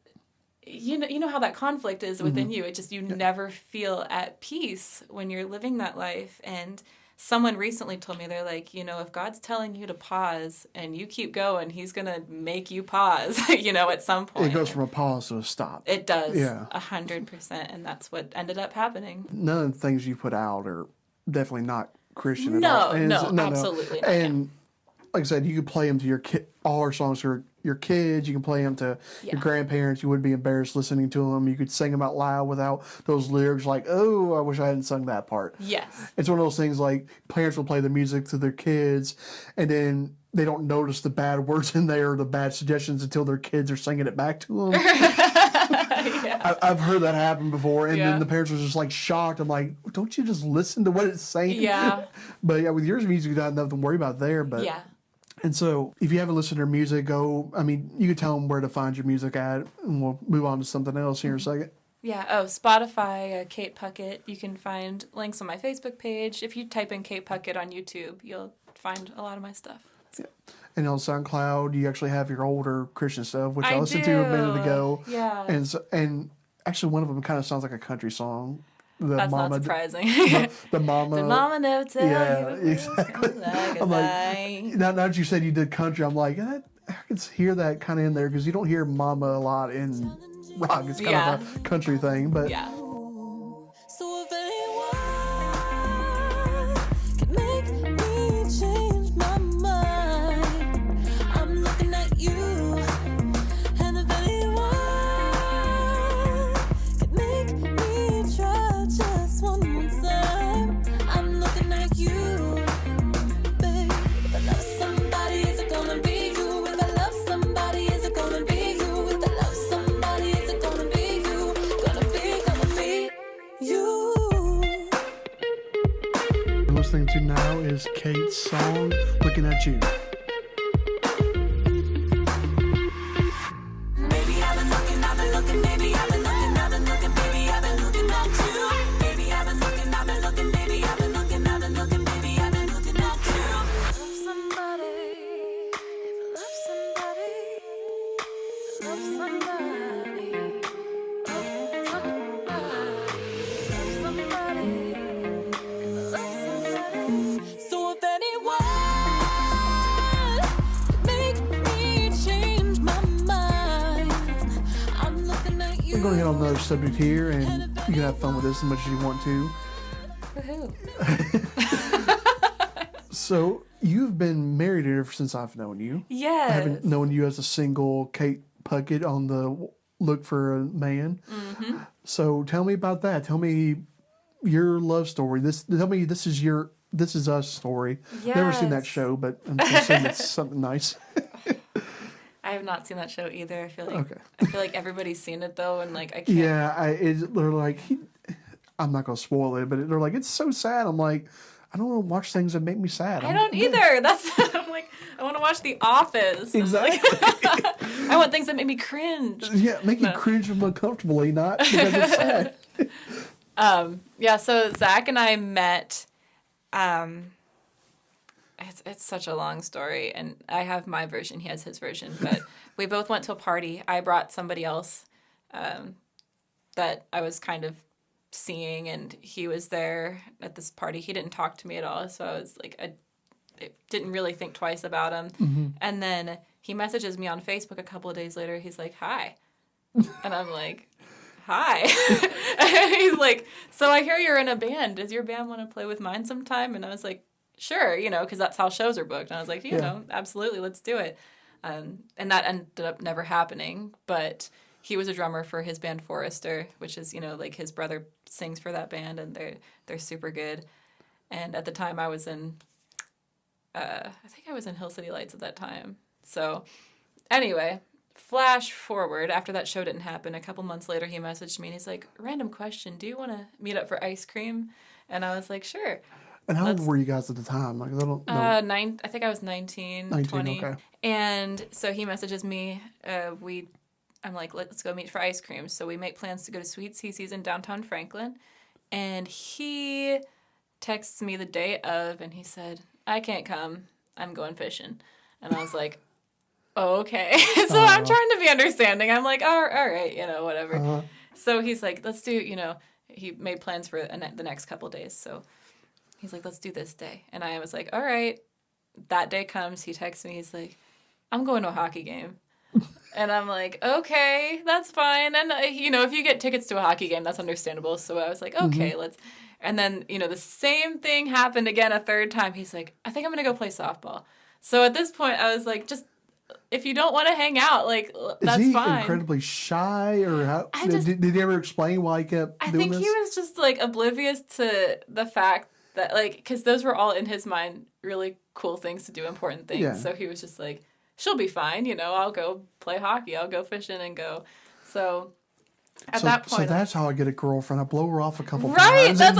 you know how that conflict is within you. It just, you never feel at peace when you're living that life. And someone recently told me, they're like, if God's telling you to pause and you keep going, he's going to make you pause, at some point. It goes from a pause to a stop. It does. Yeah. 100%. And that's what ended up happening. None of the things you put out are definitely not Christian at all. No, absolutely not. And like I said, you could play them to your all our songs are your kids. You can play them to your grandparents. You wouldn't be embarrassed listening to them. You could sing them out loud without those lyrics like, oh, I wish I hadn't sung that part. Yes. It's one of those things like parents will play the music to their kids, and then they don't notice the bad words in there or the bad suggestions until their kids are singing it back to them. I've heard that happen before, and then the parents are just like shocked. I'm like, don't you just listen to what it's saying? Yeah. But yeah, with yours music, you don't have nothing to worry about there. But yeah. And so, if you haven't listened to their music, you can tell them where to find your music at, and we'll move on to something else here in a second. Yeah. Oh, Spotify, Kate Puckett. You can find links on my Facebook page. If you type in Kate Puckett on YouTube, you'll find a lot of my stuff. So. Yeah. And on SoundCloud, you actually have your older Christian stuff, which I listened to a minute ago. Yeah. And actually, one of them kind of sounds like a country song. That's not surprising. The mama. Did mama never tell you? Exactly. Like I'm like, now that you said you did country, I'm like, I can hear that kind of in there, because you don't hear mama a lot in rock. It's kind of a country thing, but yeah. So if anyone can make me change my mind, I'm looking at you. And if anyone can make me try just one more time, I'm looking at you, babe. If I love somebody, is it gonna be you? If I love somebody, is it gonna be you? If I love somebody, is it gonna be you? Gonna be you. what we're listening to now is Kate's song, Looking at You. Maybe I've been looking, maybe I've been looking, I've been going to hit on another subject here, and you can have fun with this as much as you want to. Woohoo. So, you've been married ever since I've known you. Yes. I haven't known you as a single Kate Puckett on the look for a man. Mm-hmm. So, tell me about that. Tell me your love story. Tell me this is us story. Yes. Never seen that show, but I'm assuming it's something nice. I have not seen that show either. I feel like everybody's seen it though, and like I can't. Yeah, they're like, I'm not gonna spoil it, but they're like, it's so sad. I'm like, I don't want to watch things that make me sad. I don't either. I'm like, I want to watch The Office. Exactly. I want things that make me cringe. Yeah, make you cringe uncomfortably, not because it's sad. Yeah. So Zach and I met. It's such a long story, and I have my version. He has his version, but we both went to a party. I brought somebody else that I was kind of seeing, and he was there at this party. He didn't talk to me at all, so I was like, I didn't really think twice about him. Mm-hmm. And then he messages me on Facebook a couple of days later. He's like, "Hi," and I'm like, "Hi." And he's like, "So I hear you're in a band. Does your band want to play with mine sometime?" And I was like, "Sure," because that's how shows are booked. And I was like, absolutely, let's do it. And that ended up never happening. But he was a drummer for his band Forrester, which is, like his brother sings for that band, and they're super good. And at the time I was in, I think I was in Hill City Lights at that time. So anyway, flash forward, after that show didn't happen, a couple months later he messaged me and he's like, "Random question, do you want to meet up for ice cream?" And I was like, "Sure." And how old were you guys at the time? Like, I don't know. I think I was 19, 20. Okay. And so he messages me. I'm like, let's go meet for ice cream. So we make plans to go to Sweet CC's in downtown Franklin. And he texts me the day of, and he said, "I can't come. I'm going fishing." And I was like, "Oh, okay." So I'm trying to be understanding. I'm like, all right, whatever. So he's like, let's do, he made plans for the next couple days. So he's like, let's do this day. And I was like, all right. That day comes, he texts me, he's like, "I'm going to a hockey game." And I'm like, okay, that's fine. And, if you get tickets to a hockey game, that's understandable. So I was like, okay, let's. And then, the same thing happened again a third time. He's like, "I think I'm going to go play softball." So at this point, I was like, just, if you don't want to hang out, like, that's fine. Is he incredibly shy, or how? Did he ever explain why he kept doing this? I think he was just, like, oblivious to the fact that, like, because those were all in his mind really cool things to do, important things. Yeah. So he was just like, she'll be fine, I'll go play hockey, I'll go fishing and go. So at that point. So that's how I get a girlfriend. I blow her off a couple times. Right, that's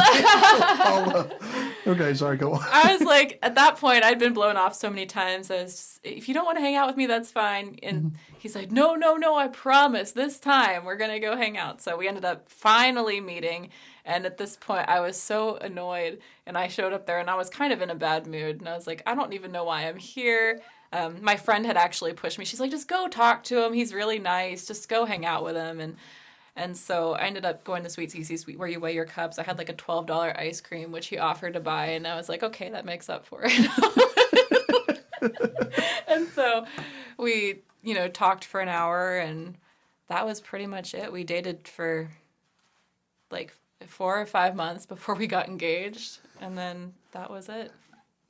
okay, sorry, go on. I was like, at that point, I'd been blown off so many times. I was just, if you don't want to hang out with me, that's fine. And he's like, no, I promise, this time we're going to go hang out. So we ended up finally meeting. And at this point, I was so annoyed. And I showed up there, and I was kind of in a bad mood. And I was like, I don't even know why I'm here. My friend had actually pushed me. She's like, just go talk to him. He's really nice. Just go hang out with him. And so I ended up going to Sweet CC's, where you weigh your cups. I had like a $12 ice cream, which he offered to buy. And I was like, okay, that makes up for it. And so we, talked for an hour, and that was pretty much it. We dated for like 4 or 5 months before we got engaged. And then that was it.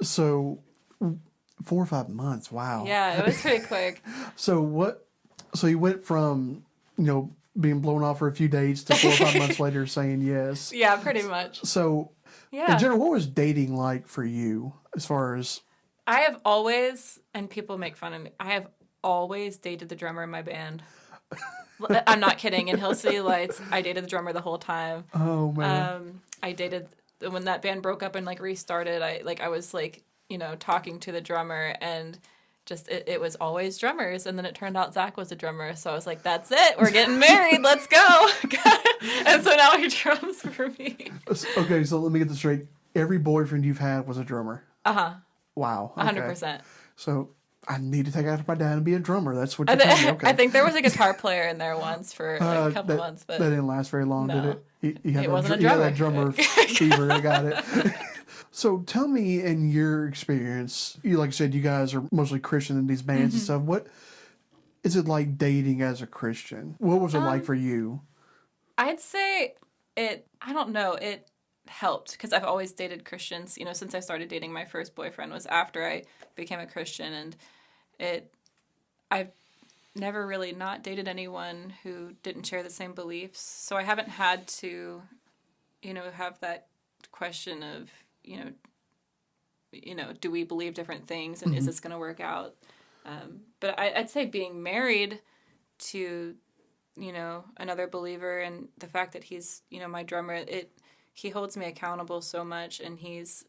So 4 or 5 months, wow. Yeah, it was pretty quick. So you went from, being blown off for a few days to 4 or 5 months later saying yes. Yeah, pretty much. So, in general, what was dating like for you as far as... I have always, and people make fun of me, I have always dated the drummer in my band. I'm not kidding. In Hill City Lights, I dated the drummer the whole time. Oh, man. I dated... When that band broke up and, restarted, I was, talking to the drummer, and... just it was always drummers, and then it turned out Zach was a drummer, so I was like, that's it, we're getting married, let's go. And so now he drums for me. Okay, so let me get this straight. Every boyfriend you've had was a drummer? Wow. Okay. 100%. So I need to take after my dad and be a drummer. That's what you're telling me. Okay. I think there was a guitar player in there once for a couple months, but that didn't last very long, no. did it? He wasn't a drummer. He had that drummer fever. I got it. So tell me, in your experience, like I said, you guys are mostly Christian in these bands and stuff. What is it like dating as a Christian? What was it like for you? I'd say I don't know, it helped because I've always dated Christians. Since I started dating, my first boyfriend was after I became a Christian, and I've never really not dated anyone who didn't share the same beliefs. So I haven't had to, have that question of, do we believe different things and is this going to work out? But I'd say being married to, another believer and the fact that he's, my drummer, he holds me accountable so much, and he's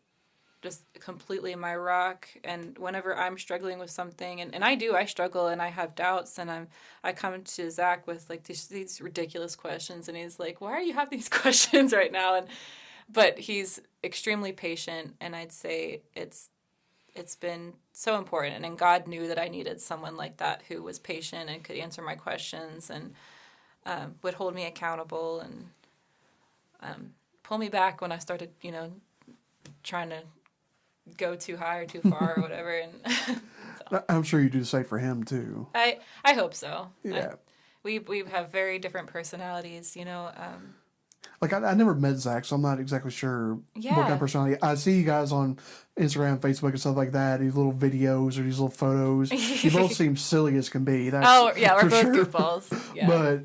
just completely my rock. And whenever I'm struggling with something, and I struggle and I have doubts, and I come to Zach with like these ridiculous questions, and he's like, why are you having these questions right now? But he's extremely patient, and I'd say it's been so important. And God knew that I needed someone like that who was patient and could answer my questions and would hold me accountable and pull me back when I started, trying to go too high or too far or whatever. And so. I'm sure you do the same for him too. I hope so. Yeah. We have very different personalities, Like, I never met Zach, so I'm not exactly sure what kind Yeah. of personality. I see you guys on Instagram, Facebook, and stuff like that, these little videos or these little photos. You both seem silly as can be. That's Oh, yeah, we're for both sure. goofballs. Yeah. But,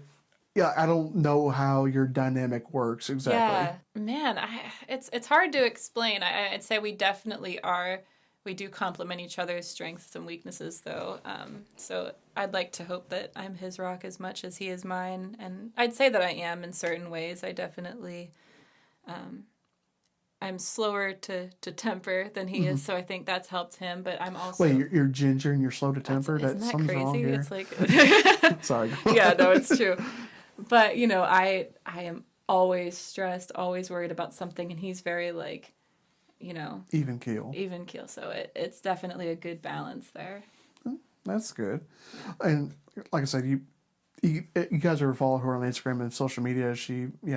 yeah, I don't know how your dynamic works exactly. Yeah, man, it's hard to explain. I'd say we definitely are. We do complement each other's strengths and weaknesses, though. So I'd like to hope that I'm his rock as much as he is mine, and I'd say that I am in certain ways. I definitely, I'm slower to temper than he is, so I think that's helped him. But I'm also Wait, you're ginger and you're slow to temper? Isn't that Something's wrong crazy? here. It's like Sorry. yeah, no, it's true. But I am always stressed, always worried about something, and he's very like, Even keel. even keel. So it's definitely a good balance there. That's good. And like I said, you guys ever follow her on Instagram and social media?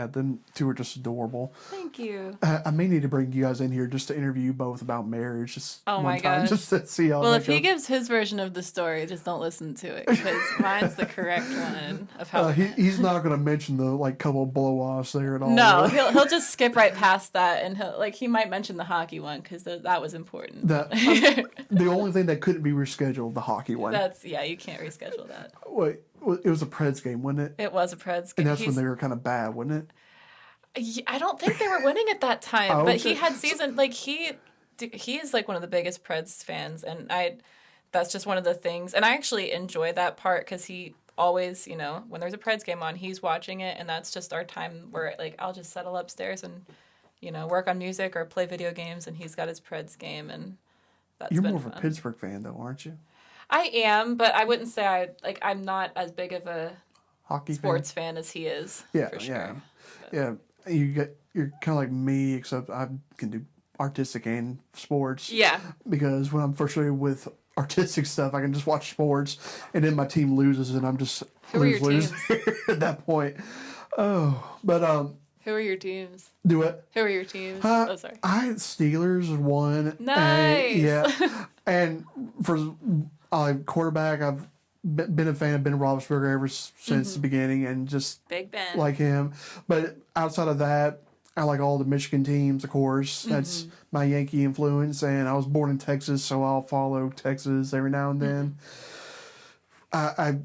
Them two are just adorable. Thank you. I may need to bring you guys in here just to interview you both about marriage. Just Oh one my time, gosh. just to see how. Well, that if he goes. gives his version of the story, just don't listen to it because mine's the correct one of how. He's not going to mention the couple blow offs there at all. No, he'll just skip right past that, and he might mention the hockey one because that was important. The only thing that couldn't be rescheduled, the hockey one. You can't reschedule that. Wait, it was a Preds game, wasn't it? It was a Preds And game. that's when they were kind of bad, wasn't it? I don't think they were winning at that time, Oh, but okay. he had season he is like one of the biggest Preds fans, and that's just one of the things, and I actually enjoy that part because he always, when there's a Preds game on, he's watching it, and that's just our time where I'll just settle upstairs and work on music or play video games, and he's got his Preds game, and that's You're been more of a fun. Pittsburgh fan, though, aren't you? I am, but I wouldn't say I'm not as big of a Hockey sports fan as he is. Yeah, for sure. yeah. You're kind of like me, except I can do artistic and sports. Yeah. Because when I'm frustrated with artistic stuff, I can just watch sports, and then my team loses, and I'm just Who are your lose at that point. Oh, but Who are your teams? do it. Who are your teams? Oh, sorry. I had Steelers won. Nice. And for quarterback, I've been a fan of Ben Roethlisberger ever since the beginning, and just Big Ben. like him. But outside of that, I like all the Michigan teams, of course. That's my Yankee influence, and I was born in Texas, so I'll follow Texas every now and then.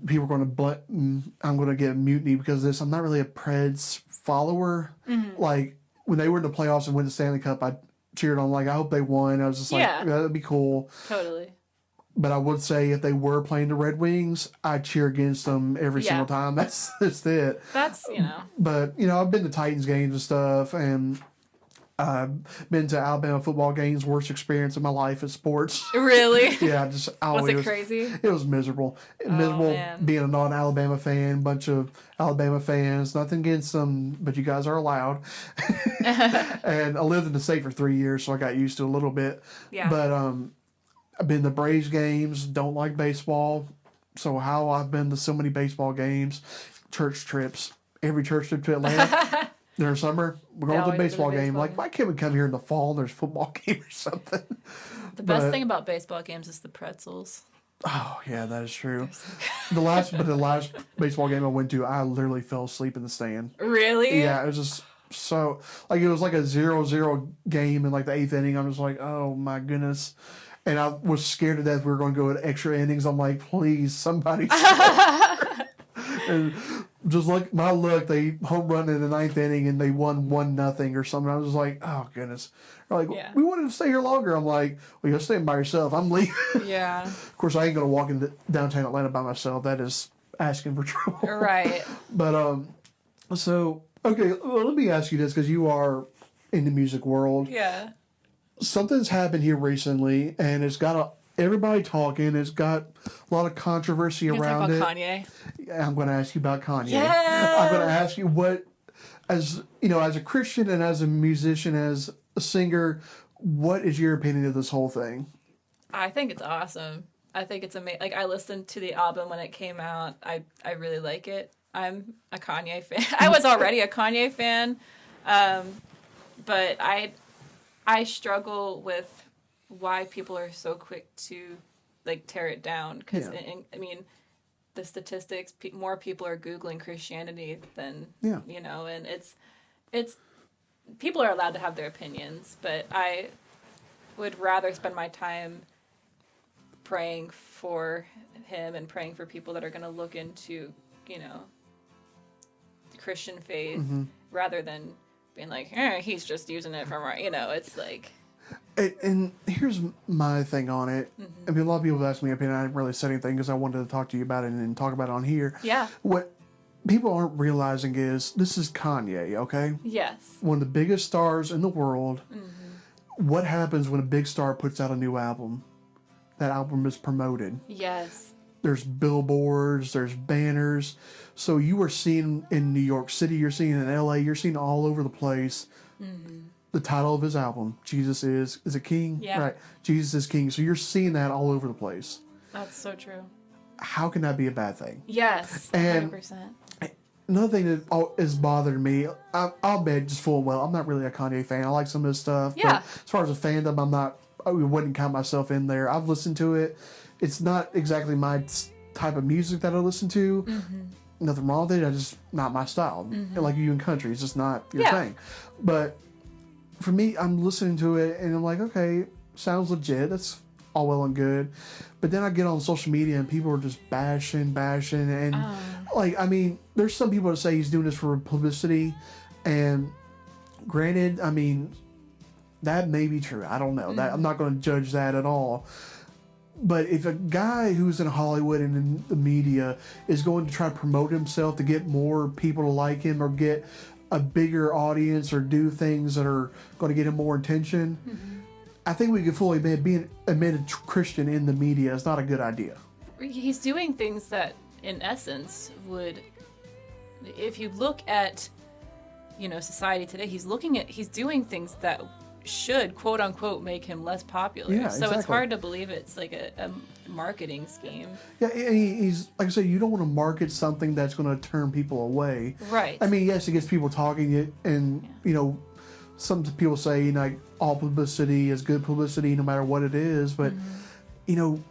People are going to I'm going to get mutiny because of this. I'm not really a Preds follower. Like when they were in the playoffs and win the Stanley Cup, I cheered on. I hope they won. I was just like, Yeah. that'd be cool. Totally. But I would say if they were playing the Red Wings, I'd cheer against them every Yeah. single time. That's just it. That's, But, I've been to Titans games and stuff, and I've been to Alabama football games. Worst experience of my life at sports. Really? Yeah, Was it crazy? It was miserable. Miserable man. being a non-Alabama fan, bunch of Alabama fans. Nothing against them, but you guys are allowed. And I lived in the state for 3 years, so I got used to it a little bit. Yeah. But I've been to Braves games, don't like baseball. So how I've been to so many baseball games, church trips, every church trip to Atlanta. During summer, we're going to always the go to baseball game. baseball Like, game. why can't we come here in the fall and there's a football game or something? The best But- thing about baseball games is the pretzels. Oh yeah, that is true. The last baseball game I went to, I literally fell asleep in the stand. Really? Yeah, it was just so like it was like a 0-0 game in like the 8th inning. I'm just like, oh my goodness. And I was scared to death we were going to go to extra innings. I'm like, please, somebody. And just like my luck, they home run in the 9th inning and they won 1-0 or something. I was just like, oh goodness. They're like, Yeah. we wanted to stay here longer. I'm like, well, you're staying by yourself. I'm leaving. Yeah. Of course, I ain't gonna walk into downtown Atlanta by myself. That is asking for trouble. Right. But so okay, well, let me ask you this because you are in the music world. Yeah. Something's happened here recently, and it's got everybody talking. It's got a lot of controversy You around talk it. about Kanye. I'm going to ask you about Kanye. Yes! I'm going to ask you what, as you know, as a Christian and as a musician, as a singer, what is your opinion of this whole thing? I think it's awesome. I think it's amazing. Like, I listened to the album when it came out. I really like it. I'm a Kanye fan. I was already a Kanye fan, but I struggle with why people are so quick to like tear it down. Because I mean, the statistics, more people are Googling Christianity than you know, and it's people are allowed to have their opinions, but I would rather spend my time praying for him and praying for people that are going to look into, you know, Christian faith rather than being like, he's just using it for, you know, it's like. And here's my thing on it. I mean, a lot of people have asked me my opinion. I didn't really say anything because I wanted to talk to you about it and talk about it on here. Yeah. What people aren't realizing is this is Kanye, okay? Yes. One of the biggest stars in the world. What happens when a big star puts out a new album? That album is promoted. Yes. There's billboards, there's banners. So you are seeing in New York City, you're seeing in LA, you're seeing all over the place the title of his album, Jesus is a King? Yeah. Right. Jesus is King. So you're seeing that all over the place. That's so true. How can that be a bad thing? Yes. And 100%. another thing that is bothering me, I'll bet just full well, I'm not really a Kanye fan. I like some of his stuff. Yeah. But as far as a fandom, I wouldn't count myself in there. I've listened to it. It's not exactly my type of music that I listen to. Nothing wrong with it. It's just not my style. Like you in country, it's just not your thing. But for me, I'm listening to it and I'm like, okay, sounds legit. That's all well and good. But then I get on social media and people are just bashing. And like, I mean, there's some people that say he's doing this for publicity. And granted, I mean, that may be true. I don't know. That I'm not going to judge that at all. But if a guy who's in Hollywood and in the media is going to try to promote himself to get more people to like him or get a bigger audience or do things that are going to get him more attention, I think we could fully admit being admitted Christian in the media is not a good idea. He's doing things that, in essence, would, if you look at, you know, society today, he's doing things that should, quote unquote, make him less popular. Yeah, so it's hard to believe it's like a marketing scheme. Yeah, and he's, like I said, you don't want to market something that's going to turn people away. Right. I mean, yes, it gets people talking, and, you know, some people say, you know, like, all publicity is good publicity no matter what it is, but, you know,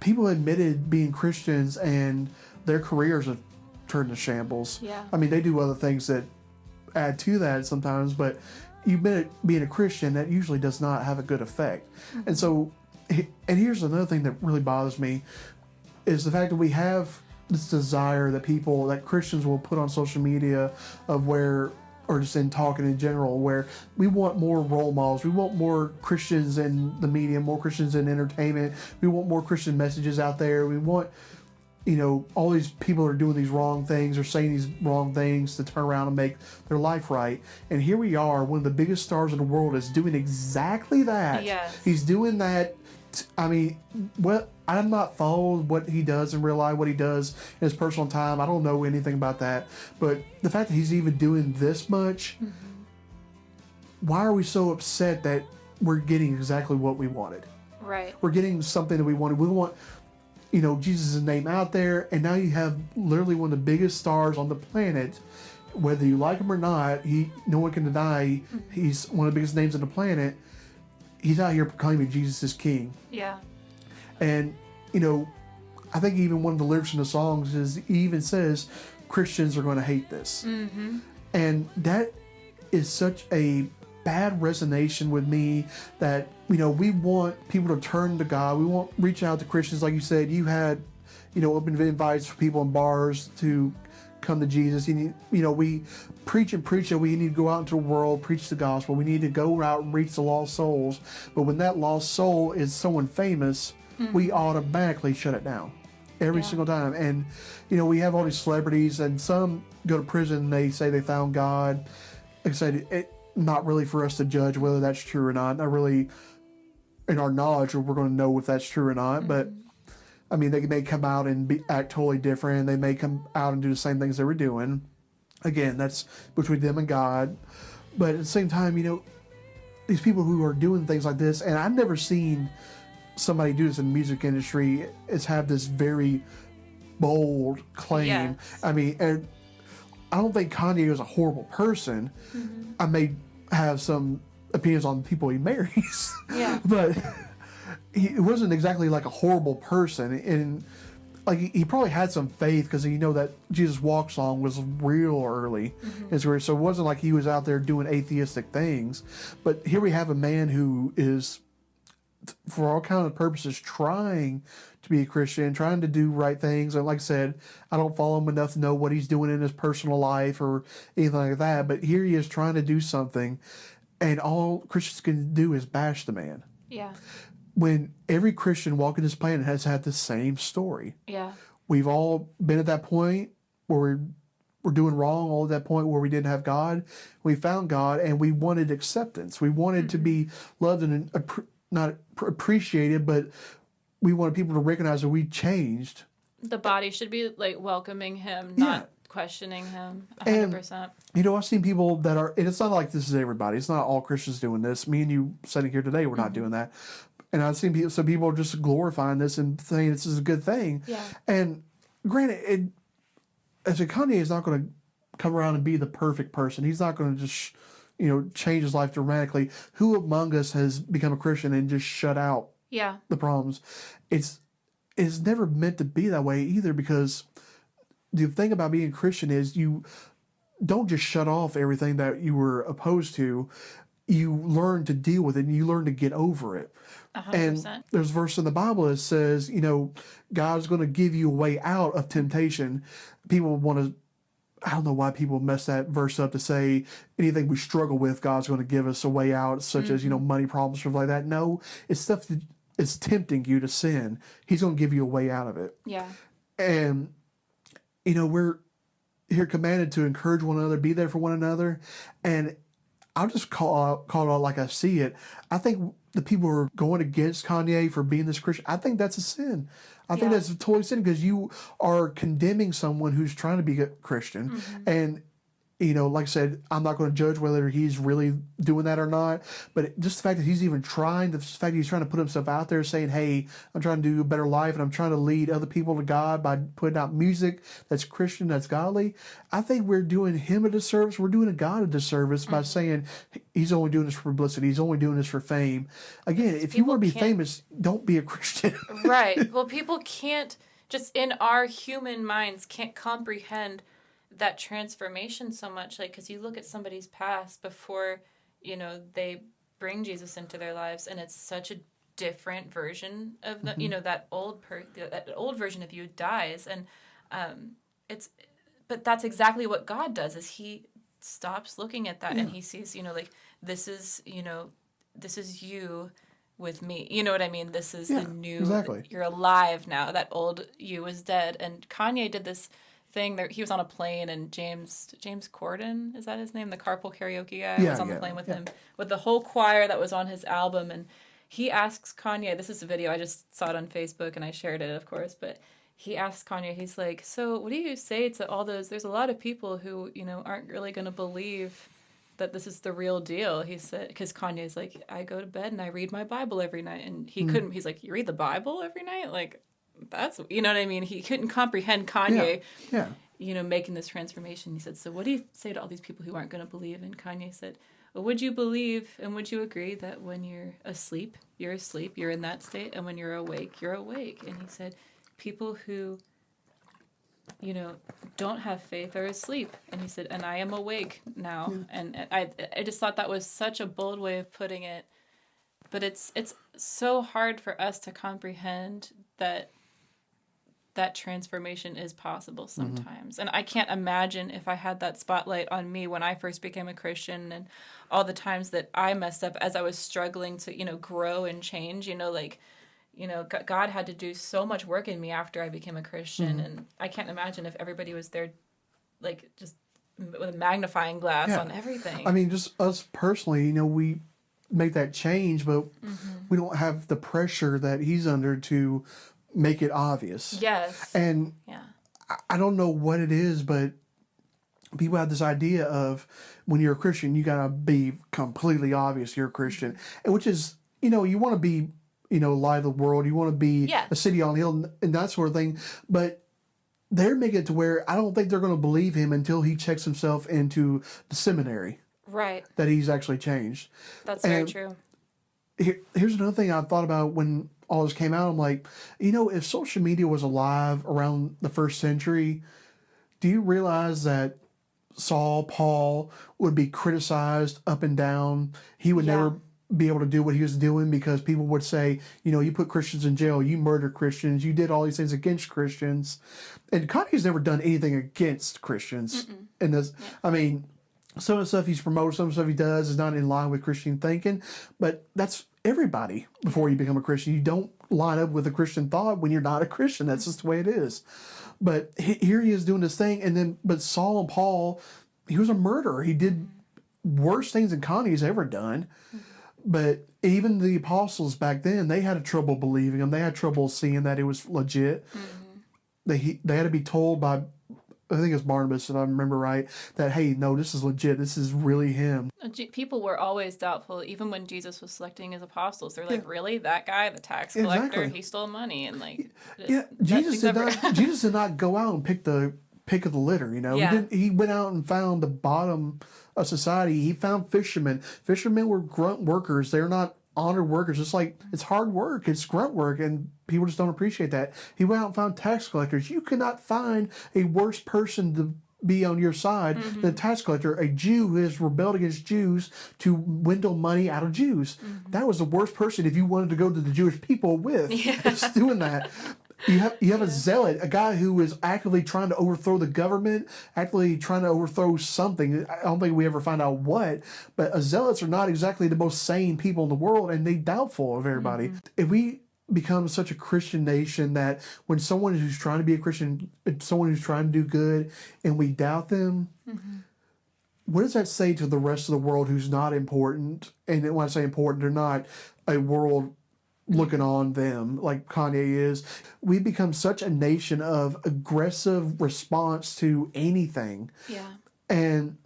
people admitted being Christians and their careers have turned to shambles. Yeah. I mean, they do other things that add to that sometimes, but you admit being a Christian, that usually does not have a good effect. And so, and here's another thing that really bothers me, is the fact that we have this desire that Christians will put on social media of where, or just in talking in general, where we want more role models. We want more Christians in the media, more Christians in entertainment. We want more Christian messages out there. We want, you know, all these people are doing these wrong things or saying these wrong things to turn around and make their life right. And here we are, one of the biggest stars in the world is doing exactly that. Yes. He's doing that. I mean, I'm not following what he does in real life, what he does in his personal time. I don't know anything about that. But the fact that he's even doing this much, why are we so upset that we're getting exactly what we wanted? Right. We're getting something that we wanted. We want, you know, Jesus' name out there, and now you have literally one of the biggest stars on the planet. Whether you like him or not, no one can deny he's one of the biggest names on the planet. He's out here proclaiming Jesus is King. Yeah. And, you know, I think even one of the lyrics in the songs is he even says Christians are going to hate this. Mm-hmm. And that is such a bad resonation with me that, you know, we want people to turn to God. We want reach out to Christians. Like you said, you had, you know, open invites for people in bars to come to Jesus. You know, we preach that we need to go out into the world, preach the gospel. We need to go out and reach the lost souls. But when that lost soul is someone famous, we automatically shut it down every single time. And, you know, we have all these celebrities, and some go to prison and they say they found God. Like I said, not really for us to judge whether that's true or not. Not really in our knowledge, or we're going to know if that's true or not. But I mean, they may come out and act totally different. They may come out and do the same things they were doing. Again, that's between them and God. But at the same time, you know, these people who are doing things like this, and I've never seen somebody do this in the music industry, is have this very bold claim. Yes. I mean, and I don't think Kanye is a horrible person. I may have some opinions on people he marries. Yeah. But he wasn't exactly like a horrible person. And like he probably had some faith, because you know that Jesus Walk song was real early in his career. So it wasn't like he was out there doing atheistic things. But here we have a man who is, for all kind of purposes, trying to be a Christian, trying to do right things. And like I said, I don't follow him enough to know what he's doing in his personal life or anything like that. But here he is trying to do something, and all Christians can do is bash the man. Yeah. When every Christian walking this planet has had the same story. Yeah. We've all been at that point where we're doing wrong, all at that point where we didn't have God. We found God, and we wanted acceptance. We wanted to be loved and not appreciated, but we wanted people to recognize that we changed. The body should be like welcoming him, not questioning him 100%. And, you know, I've seen people that are, and it's not like this is everybody. It's not all Christians doing this. Me and you sitting here today, we're not doing that. And I've seen people, some people are just glorifying this and saying this is a good thing. Yeah. And granted, Kanye is not going to come around and be the perfect person. He's not going to just, you know, change his life dramatically. Who among us has become a Christian and just shut out the problems? It's never meant to be that way either, because the thing about being a Christian is you don't just shut off everything that you were opposed to. You learn to deal with it, and you learn to get over it. 100%. And there's a verse in the Bible that says, you know, God's going to give you a way out of temptation. People want to, I don't know why people mess that verse up to say anything we struggle with, God's going to give us a way out, such as, you know, money problems, stuff like that. No, it's stuff that is tempting you to sin. He's going to give you a way out of it. Yeah. And, you know, we're here commanded to encourage one another, be there for one another. And I'll just call it out like I see it. I think the people who are going against Kanye for being this Christian, I think that's a sin. I think that's a totally sin, because you are condemning someone who's trying to be a Christian. And, you know, like I said, I'm not going to judge whether he's really doing that or not. But just the fact that he's even trying, the fact that he's trying to put himself out there saying, hey, I'm trying to do a better life and I'm trying to lead other people to God by putting out music that's Christian, that's godly. I think we're doing him a disservice. We're doing a God a disservice by saying he's only doing this for publicity. He's only doing this for fame. Again, if you want to be famous, don't be a Christian. Right. Well, people can't, just in our human minds, can't comprehend that transformation so much. Like, because you look at somebody's past before, you know, they bring Jesus into their lives, and it's such a different version of the, you know, that old version of you dies. And but that's exactly what God does, is he stops looking at that and he sees, you know, like, this is, you know, this is you with me. You know what I mean? This is the new, exactly. You're alive now. That old you is dead. And Kanye did this thing that he was on a plane, and James Corden, is that his name? The carpool karaoke guy was on the plane with him, with the whole choir that was on his album. And he asks Kanye, this is a video, I just saw it on Facebook and I shared it, of course, but he asks Kanye, he's like, so what do you say to all those, there's a lot of people who, you know, aren't really going to believe that this is the real deal. He said, because Kanye's like, I go to bed and I read my Bible every night. And he couldn't, he's like, you read the Bible every night? Like, that's, you know what I mean? He couldn't comprehend Kanye, you know, making this transformation. He said, so what do you say to all these people who aren't going to believe? And Kanye said, well, would you believe and would you agree that when you're asleep, you're in that state, and when you're awake, you're awake? And he said, people who, you know, don't have faith are asleep. And he said, and I am awake now. And I just thought that was such a bold way of putting it. But it's so hard for us to comprehend that transformation is possible sometimes. And I can't imagine if I had that spotlight on me when I first became a Christian, and all the times that I messed up as I was struggling to, you know, grow and change, you know, like, you know, God had to do so much work in me after I became a Christian. And I can't imagine if everybody was there, like, just with a magnifying glass on everything. I mean, just us personally, you know, we make that change, but we don't have the pressure that he's under to make it obvious. Yes. And I don't know what it is, but people have this idea of when you're a Christian, you gotta be completely obvious you're a Christian, and which is, you know, you want to be, you know, light of the world, you want to be a city on a hill and that sort of thing, but they're making it to where I don't think they're going to believe him until he checks himself into the seminary. Right. That he's actually changed. That's very true. Here's another thing I thought about when all this came out. I'm like, you know, if social media was alive around the first century, do you realize that Paul would be criticized up and down? He would never be able to do what he was doing because people would say, you know, you put Christians in jail, you murdered Christians, you did all these things against Christians. And Kanye's never done anything against Christians. And this, I mean, some of the stuff he's promoted, some of the stuff he does is not in line with Christian thinking, but that's everybody before you become a Christian. You don't line up with a Christian thought when you're not a Christian. That's just the way it is. But here he is doing this thing, and then, but Saul and Paul, he was a murderer. He did worse things than Kanye's ever done. But even the apostles back then, they had trouble believing him. They had trouble seeing that it was legit. They had to be told by, I think it's Barnabas, if I remember right, that, hey, no, this is legit. This is really him. People were always doubtful, even when Jesus was selecting his apostles. They're like, really? That guy, the tax collector, Exactly. he stole money? And like, Jesus did not go out and pick of the litter, you know. He went out and found the bottom of society. He found fishermen. Fishermen were grunt workers. They're not honored workers. It's like, it's hard work. It's grunt work, and people just don't appreciate that. He went out and found tax collectors. You cannot find a worse person to be on your side than a tax collector, a Jew who has rebelled against Jews to swindle money out of Jews. That was the worst person if you wanted to go to the Jewish people with. It's doing that. You have a zealot, a guy who is actively trying to overthrow the government, actively trying to overthrow something. I don't think we ever find out what, but zealots are not exactly the most sane people in the world, and they doubtful of everybody. If we become such a Christian nation that when someone who's trying to be a Christian, someone who's trying to do good, and we doubt them, what does that say to the rest of the world who's not important? And when I say important, they're not a world looking on them like Kanye is. We become such a nation of aggressive response to anything. And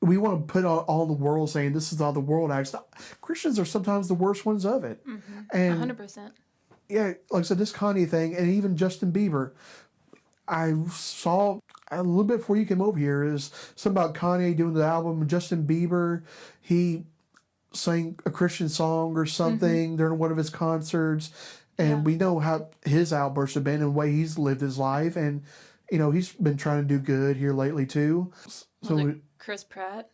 we want to put all the world saying this is how the world acts. Christians are sometimes the worst ones of it. And 100%. Yeah, like I said, this Kanye thing, and even Justin Bieber. I saw a little bit before you came over here is something about Kanye doing the album. Justin Bieber, he sang a Christian song or something during one of his concerts, and we know how his outbursts have been and the way he's lived his life, and you know he's been trying to do good here lately too. So Chris Pratt.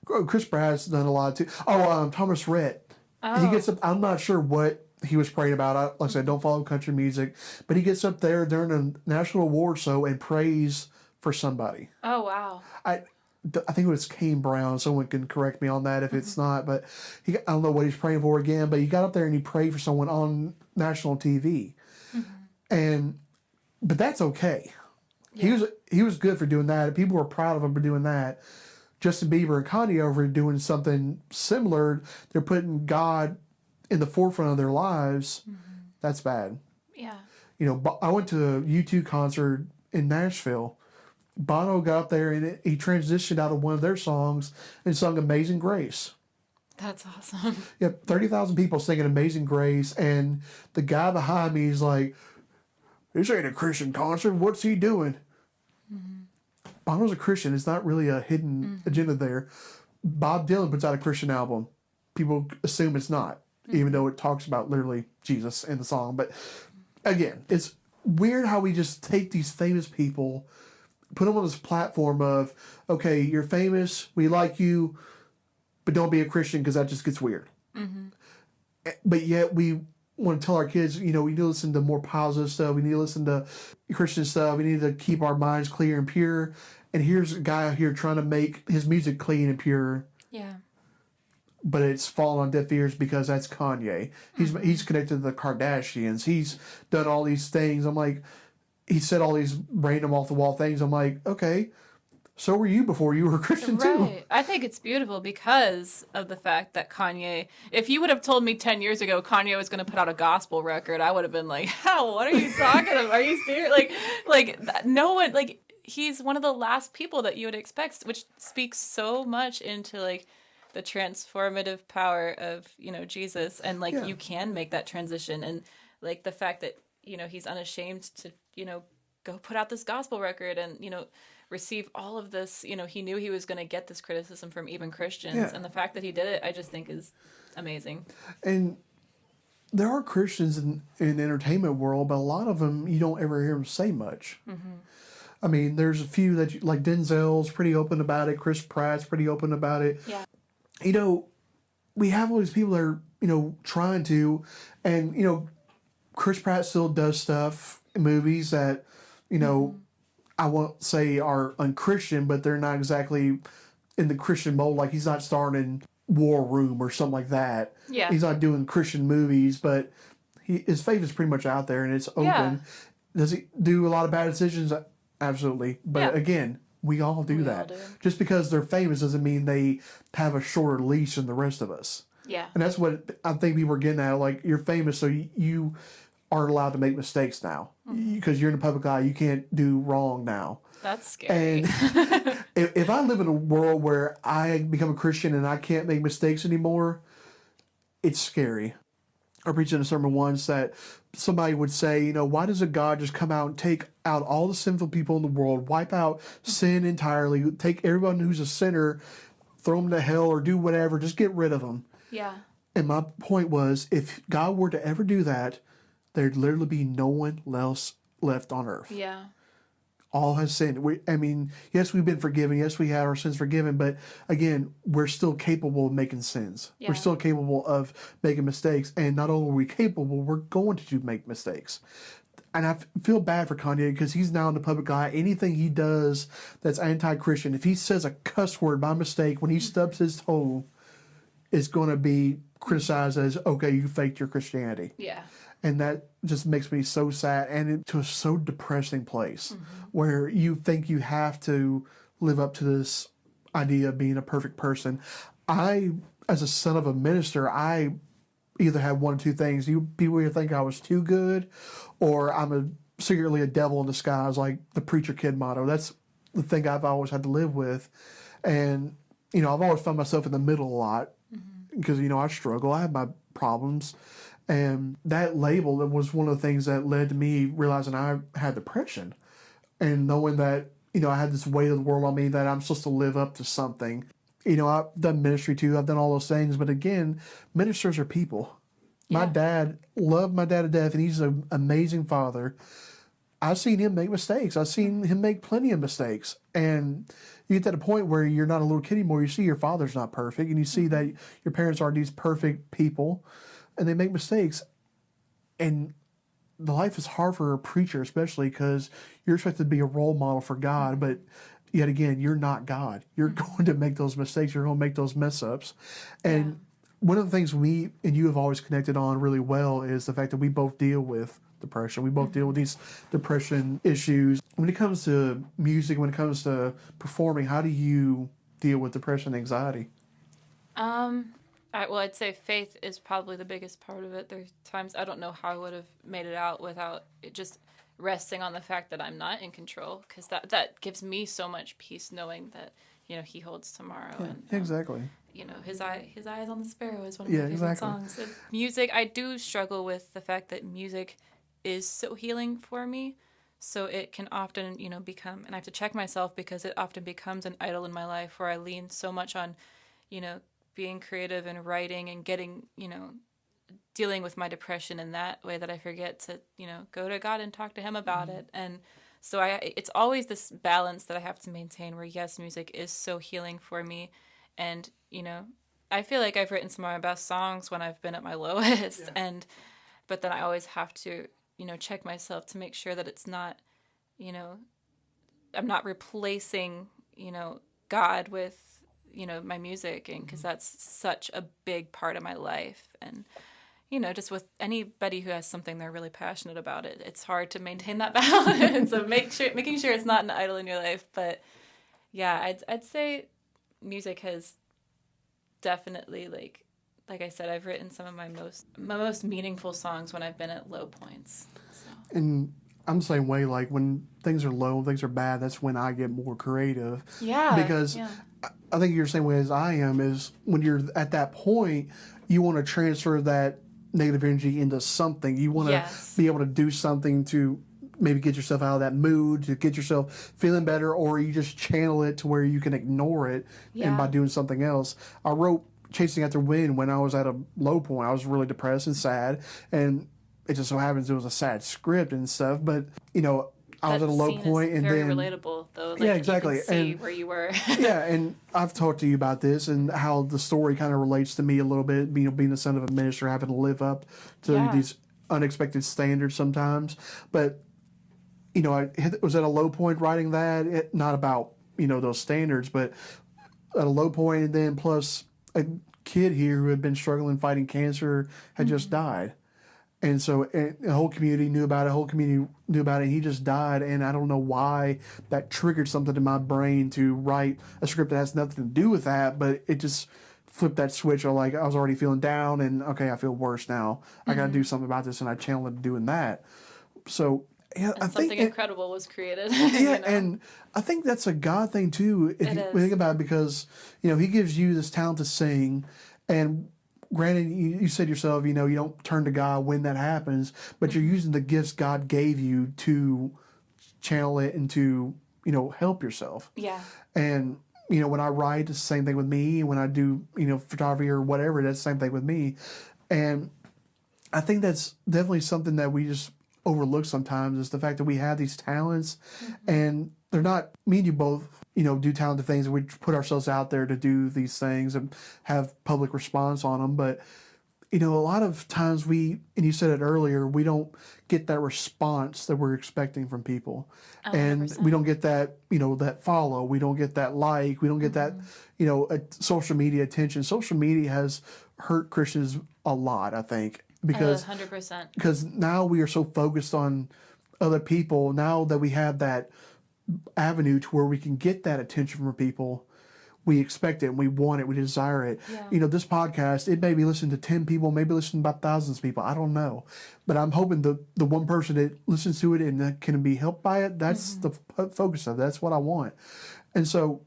Chris Pratt's done a lot too. Thomas Rhett. He gets up. I'm not sure what he was praying about. Like I said, don't follow country music, but he gets up there during a national award show and prays for somebody. Oh wow. I think it was Kane Brown. Someone can correct me on that if it's not. But I don't know what he's praying for again. But he got up there and he prayed for someone on national TV, but that's okay. He was good for doing that. People were proud of him for doing that. Justin Bieber and Kanye over doing something similar. They're putting God in the forefront of their lives. That's bad. Yeah. You know, I went to a U2 concert in Nashville. Bono got up there and he transitioned out of one of their songs and sung Amazing Grace. That's awesome. Yeah, 30,000 people singing Amazing Grace, and the guy behind me is like, this ain't a Christian concert. What's he doing? Bono's a Christian. It's not really a hidden agenda there. Bob Dylan puts out a Christian album. People assume it's not, even though it talks about literally Jesus in the song. But again, it's weird how we just take these famous people, put them on this platform of, okay, you're famous, we like you, but don't be a Christian because that just gets weird. Mm-hmm. But yet we want to tell our kids, we need to listen to more positive stuff. We need to listen to Christian stuff. We need to keep our minds clear and pure. And here's a guy out here trying to make his music clean and pure. Yeah. But it's fallen on deaf ears because that's Kanye. He's connected to the Kardashians. He's done all these things. I'm like, he said all these random off the wall things. I'm like, okay, so were you before you were a Christian too. Right. I think it's beautiful because of the fact that Kanye, if you would have told me 10 years ago Kanye was going to put out a gospel record, I would have been like, how? What are you talking about? Are you serious? No one, he's one of the last people that you would expect, which speaks so much into the transformative power of, Jesus. And you can make that transition. And the fact that, he's unashamed to, go put out this gospel record and, receive all of this, he knew he was going to get this criticism from even Christians. Yeah. And the fact that he did it, I just think is amazing. And there are Christians in the entertainment world, but a lot of them, you don't ever hear them say much. Mm-hmm. I mean, there's a few that, like Denzel's pretty open about it. Chris Pratt's pretty open about it. Yeah. We have all these people that are, trying to, and, Chris Pratt still does stuff in movies that, mm-hmm. I won't say are unchristian, but they're not exactly in the Christian mold. Like, he's not starring in War Room or something like that. Yeah. He's not doing Christian movies, but his faith is pretty much out there and it's open. Yeah. Does he do a lot of bad decisions? Absolutely. But again, we all do that. Just because they're famous doesn't mean they have a shorter leash than the rest of us. Yeah. And that's what I think people are getting at. Like, you're famous, so you aren't allowed to make mistakes now. Because you're in the public eye, you can't do wrong now. That's scary. And if I live in a world where I become a Christian and I can't make mistakes anymore, it's scary. I preached in a sermon once that somebody would say, why does a God just come out and take out all the sinful people in the world, wipe out sin entirely, take everyone who's a sinner, throw them to hell or do whatever, just get rid of them. Yeah. And my point was, if God were to ever do that, there'd literally be no one else left on earth. Yeah. All has sinned. Yes, we've been forgiven. Yes, we have our sins forgiven. But again, we're still capable of making sins. Yeah. We're still capable of making mistakes. And not only are we capable, we're going to make mistakes. And I feel bad for Kanye because he's now in the public eye. Anything he does that's anti-Christian, if he says a cuss word by mistake when he stubs his toe, it's going to be criticized as, okay, you faked your Christianity. Yeah. And that just makes me so sad and into a so depressing place where you think you have to live up to this idea of being a perfect person. I, as a son of a minister, I either had one or two things. People either think I was too good or I'm secretly a devil in disguise, like the preacher kid motto. That's the thing I've always had to live with. And, I've always found myself in the middle a lot because, I struggle. I have my problems. And that label, that was one of the things that led to me realizing I had depression and knowing that, I had this weight of the world on me that I'm supposed to live up to something. I've done ministry too. I've done all those things. But again, ministers are people. Yeah. My dad, loved my dad to death, and he's an amazing father. I've seen him make mistakes. I've seen him make plenty of mistakes. And you get to the point where you're not a little kid anymore. You see your father's not perfect, and you see that your parents aren't these perfect people. And they make mistakes. And the life is hard for a preacher, especially because you're expected to be a role model for God. But yet again, you're not God. You're going to make those mistakes. You're going to make those mess ups. And one of the things we and you have always connected on really well is the fact that we both deal with depression. We both deal with these depression issues. When it comes to music, when it comes to performing, how do you deal with depression and anxiety? I'd say faith is probably the biggest part of it. There's times I don't know how I would have made it out without it just resting on the fact that I'm not in control, because that gives me so much peace knowing that, he holds tomorrow. Yeah, and exactly. His eye is on the sparrow is one of my favorite songs. And music, I do struggle with the fact that music is so healing for me. So it can often, become, and I have to check myself because it often becomes an idol in my life where I lean so much on, being creative and writing and getting, dealing with my depression in that way that I forget to, go to God and talk to him about it. And so it's always this balance that I have to maintain where, yes, music is so healing for me. And, I feel like I've written some of my best songs when I've been at my lowest. Yeah. But then I always have to, check myself to make sure that it's not, I'm not replacing, God with, my music, and because that's such a big part of my life. And, just with anybody who has something they're really passionate about, it's hard to maintain that balance of making sure it's not an idol in your life. But yeah, I'd say music has definitely, like I said, I've written some of my most meaningful songs when I've been at low points. So. And I'm the same way. Like when things are low, things are bad, that's when I get more creative. Yeah. Because I think you're the same way as I am, is when you're at that point, you want to transfer that negative energy into something. You want to be able to do something to maybe get yourself out of that mood, to get yourself feeling better, or you just channel it to where you can ignore it and by doing something else. I wrote Chasing After Wind when I was at a low point. I was really depressed and sad, and it just so happens it was a sad script and stuff, but I was at a low point, and very then relatable though. Yeah, exactly. You can see where you were. Yeah, and I've talked to you about this and how the story kind of relates to me a little bit. Being the son of a minister, having to live up to these unexpected standards sometimes. But I was at a low point writing that. Not about those standards, but at a low point, and then plus a kid here who had been struggling fighting cancer had just died. And so the whole community knew about it. He just died, and I don't know why that triggered something in my brain to write a script that has nothing to do with that, but it just flipped that switch. I was already feeling down, and okay, I feel worse now. I got to do something about this, and I channeled it doing that. So I think something incredible was created. Yeah, and I think that's a God thing too. If you think about it, because He gives you this talent to sing, and granted, you said yourself, you don't turn to God when that happens, but you're using the gifts God gave you to channel it and to, help yourself. Yeah. And, when I write, it's the same thing with me. When I do, photography or whatever, that's the same thing with me. And I think that's definitely something that we just overlook sometimes, is the fact that we have these talents, and they're not, me and you both, do talented things, and we put ourselves out there to do these things and have public response on them. But, a lot of times and you said it earlier, we don't get that response that we're expecting from people. 100%. And we don't get that, that follow. We don't get that like. We don't get that, social media attention. Social media has hurt Christians a lot, I think. Because 100%. Because now we are so focused on other people. Now that we have that avenue to where we can get that attention from people, we expect it and we want it, we desire it. Yeah. This podcast, it may be listened to 10 people, maybe listened by thousands of people. I don't know. But I'm hoping the one person that listens to it and that can be helped by it, that's the focus of it. That's what I want. And so,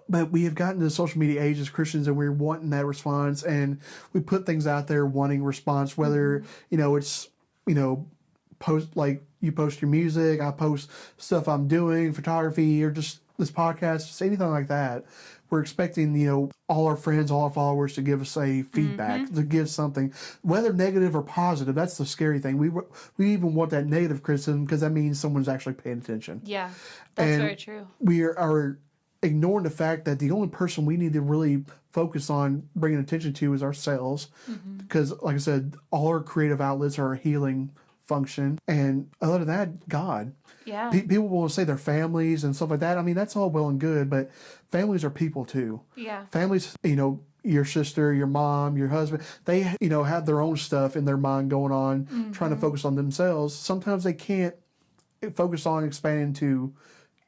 but we have gotten to the social media age as Christians, and we're wanting that response, and we put things out there wanting response, whether, it's, post, like you post your music, I post stuff I'm doing, photography, or just this podcast, just anything like that. We're expecting, all our friends, all our followers to give us a feedback, to give something, whether negative or positive. That's the scary thing. We even want that negative criticism, because that means someone's actually paying attention. Yeah, that's very true. We are ignoring the fact that the only person we need to really focus on bringing attention to is ourselves. Because, like I said, all our creative outlets are a healing function. And other than that, God. Yeah. People will say their families and stuff like that. I mean, that's all well and good, but families are people too. Yeah. Families, your sister, your mom, your husband, they, have their own stuff in their mind going on, trying to focus on themselves. Sometimes they can't focus on expanding to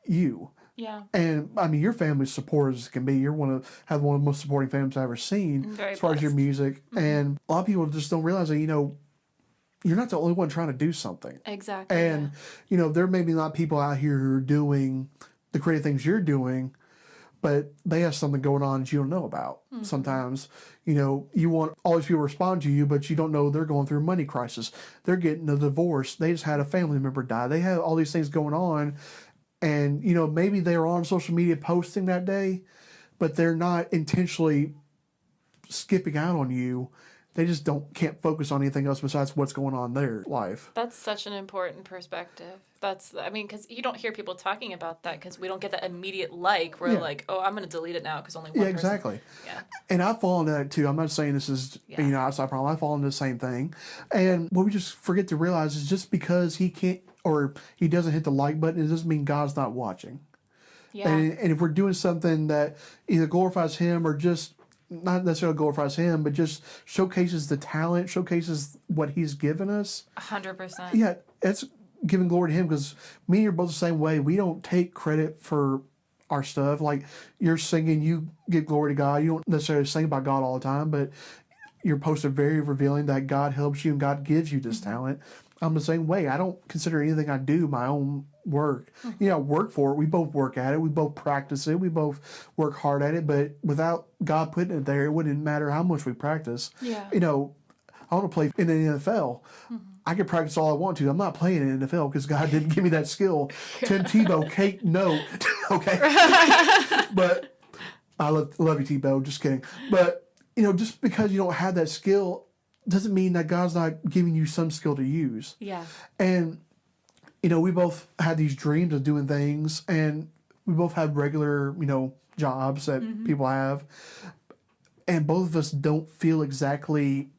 you. Yeah. And I mean, your family's supportive as can be. You're one of the most supporting families I've ever seen as far as your music. And a lot of people just don't realize that, you're not the only one trying to do something. Exactly. And, there may be not people out here who are doing the creative things you're doing, but they have something going on that you don't know about. Sometimes, you want all these people to respond to you, but you don't know they're going through a money crisis. They're getting a divorce. They just had a family member die. They have all these things going on. And, maybe they're on social media posting that day, but they're not intentionally skipping out on you they just can't focus on anything else besides what's going on in their life. That's such an important perspective. Because you don't hear people talking about that because we don't get that immediate where like, oh, I'm going to delete it now because only one person. Exactly. Yeah. And I fall into that too. I'm not saying this is, outside problem. I fall into the same thing. And what we just forget to realize is just because he can't, or he doesn't hit the like button, it doesn't mean God's not watching. Yeah. And if we're doing something that either glorifies him or just not necessarily glorifies him, but just showcases the talent, showcases what he's given us. 100%. Yeah, it's giving glory to him, because me and you're both the same way. We don't take credit for our stuff. Like, you're singing, you give glory to God. You don't necessarily sing about God all the time, but your posts are very revealing that God helps you and God gives you this talent. I'm the same way. I don't consider anything I do my own work. I work for it. We both work at it. We both practice it. We both work hard at it. But without God putting it there, it wouldn't matter how much we practice. Yeah. I want to play in the NFL. I can practice all I want to. I'm not playing in the NFL because God didn't give me that skill. Tim Tebow, Kate, no. Okay. But I love you, Tebow. Just kidding. But, just because you don't have that skill doesn't mean that God's not giving you some skill to use. Yeah. And, we both had these dreams of doing things, and we both have regular, jobs that people have. And both of us don't feel exactly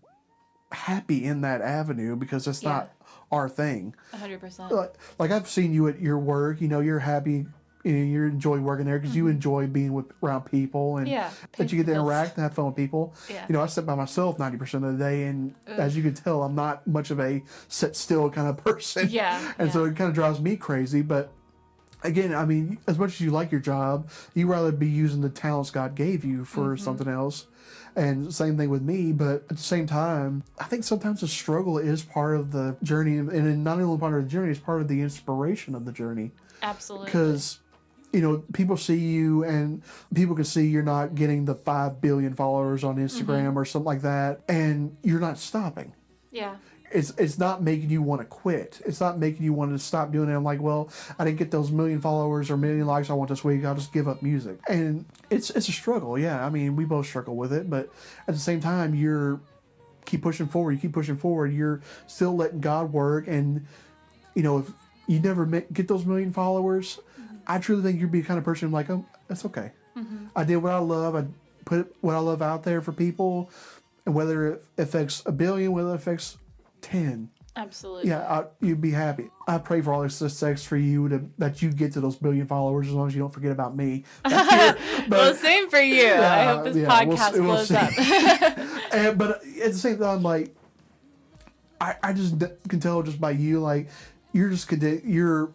happy in that avenue because it's not our thing. 100%. Like I've seen you at your work, you're happy. You enjoy working there because you enjoy being around people and that you get to interact and have fun with people. Yeah. I sit by myself 90% of the day, and as you can tell, I'm not much of a sit still kind of person. Yeah. And so it kind of drives me crazy. But again, I mean, as much as you like your job, you rather be using the talents God gave you for something else. And same thing with me, but at the same time, I think sometimes the struggle is part of the journey, and not only part of the journey, it's part of the inspiration of the journey. Absolutely. Because people see you, and people can see you're not getting the 5 billion followers on Instagram or something like that, and you're not stopping. Yeah. It's not making you want to quit. It's not making you want to stop doing it. I'm like, well, I didn't get those 1 million followers or 1 million likes I want this week. I'll just give up music. And it's a struggle. Yeah, I mean, we both struggle with it, but at the same time, keep pushing forward. You keep pushing forward. You're still letting God work, and if you never get those 1 million followers, I truly think you'd be the kind of person like, oh, that's okay. I did what I love. I put what I love out there for people, and whether it affects 1 billion, whether it affects 10. Absolutely. Yeah, you'd be happy. I pray for all the success for you that you get to those 1 billion followers, as long as you don't forget about me. Well, same for you. I hope this podcast blows up. But at the same time, like, I just can tell just by you, like, you're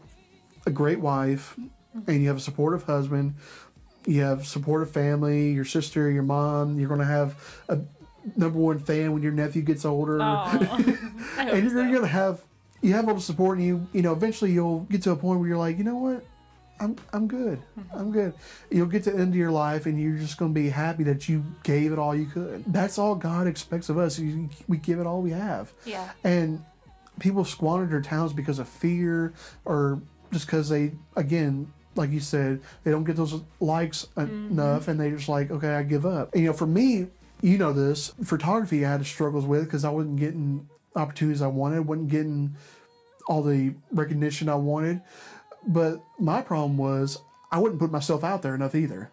a great wife, and you have a supportive husband, you have supportive family, your sister, your mom. You're going to have a number one fan when your nephew gets older. And you're going to have all the support, and you eventually you'll get to a point where you're like, you know what, I'm good. I'm good. You'll get to the end of your life, and you're just going to be happy that you gave it all you could. That's all God expects of us. We give it all we have. Yeah. And people squander their talents because of fear, or just because they, again, like you said, they don't get those likes enough, and they just like, okay, I give up. And, for me, this photography I had struggles with because I wasn't getting opportunities I wanted, wasn't getting all the recognition I wanted. But my problem was I wouldn't put myself out there enough either.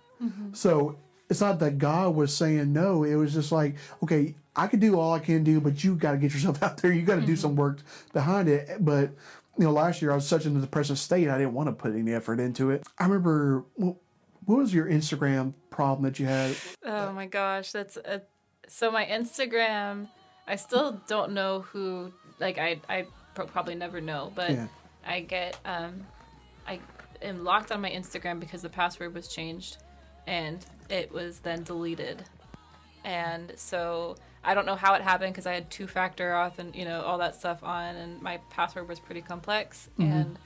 So it's not that God was saying no. It was just like, okay, I can do all I can do, but you got to get yourself out there. You got to do some work behind it. But last year I was such in a depressive state, I didn't want to put any effort into it. I remember, what was your Instagram problem that you had? Oh my gosh, so my Instagram, I still don't know who, like I probably never know, but I get, I am locked on my Instagram because the password was changed, and it was then deleted. And so I don't know how it happened because I had 2-factor auth and all that stuff on, and my password was pretty complex, and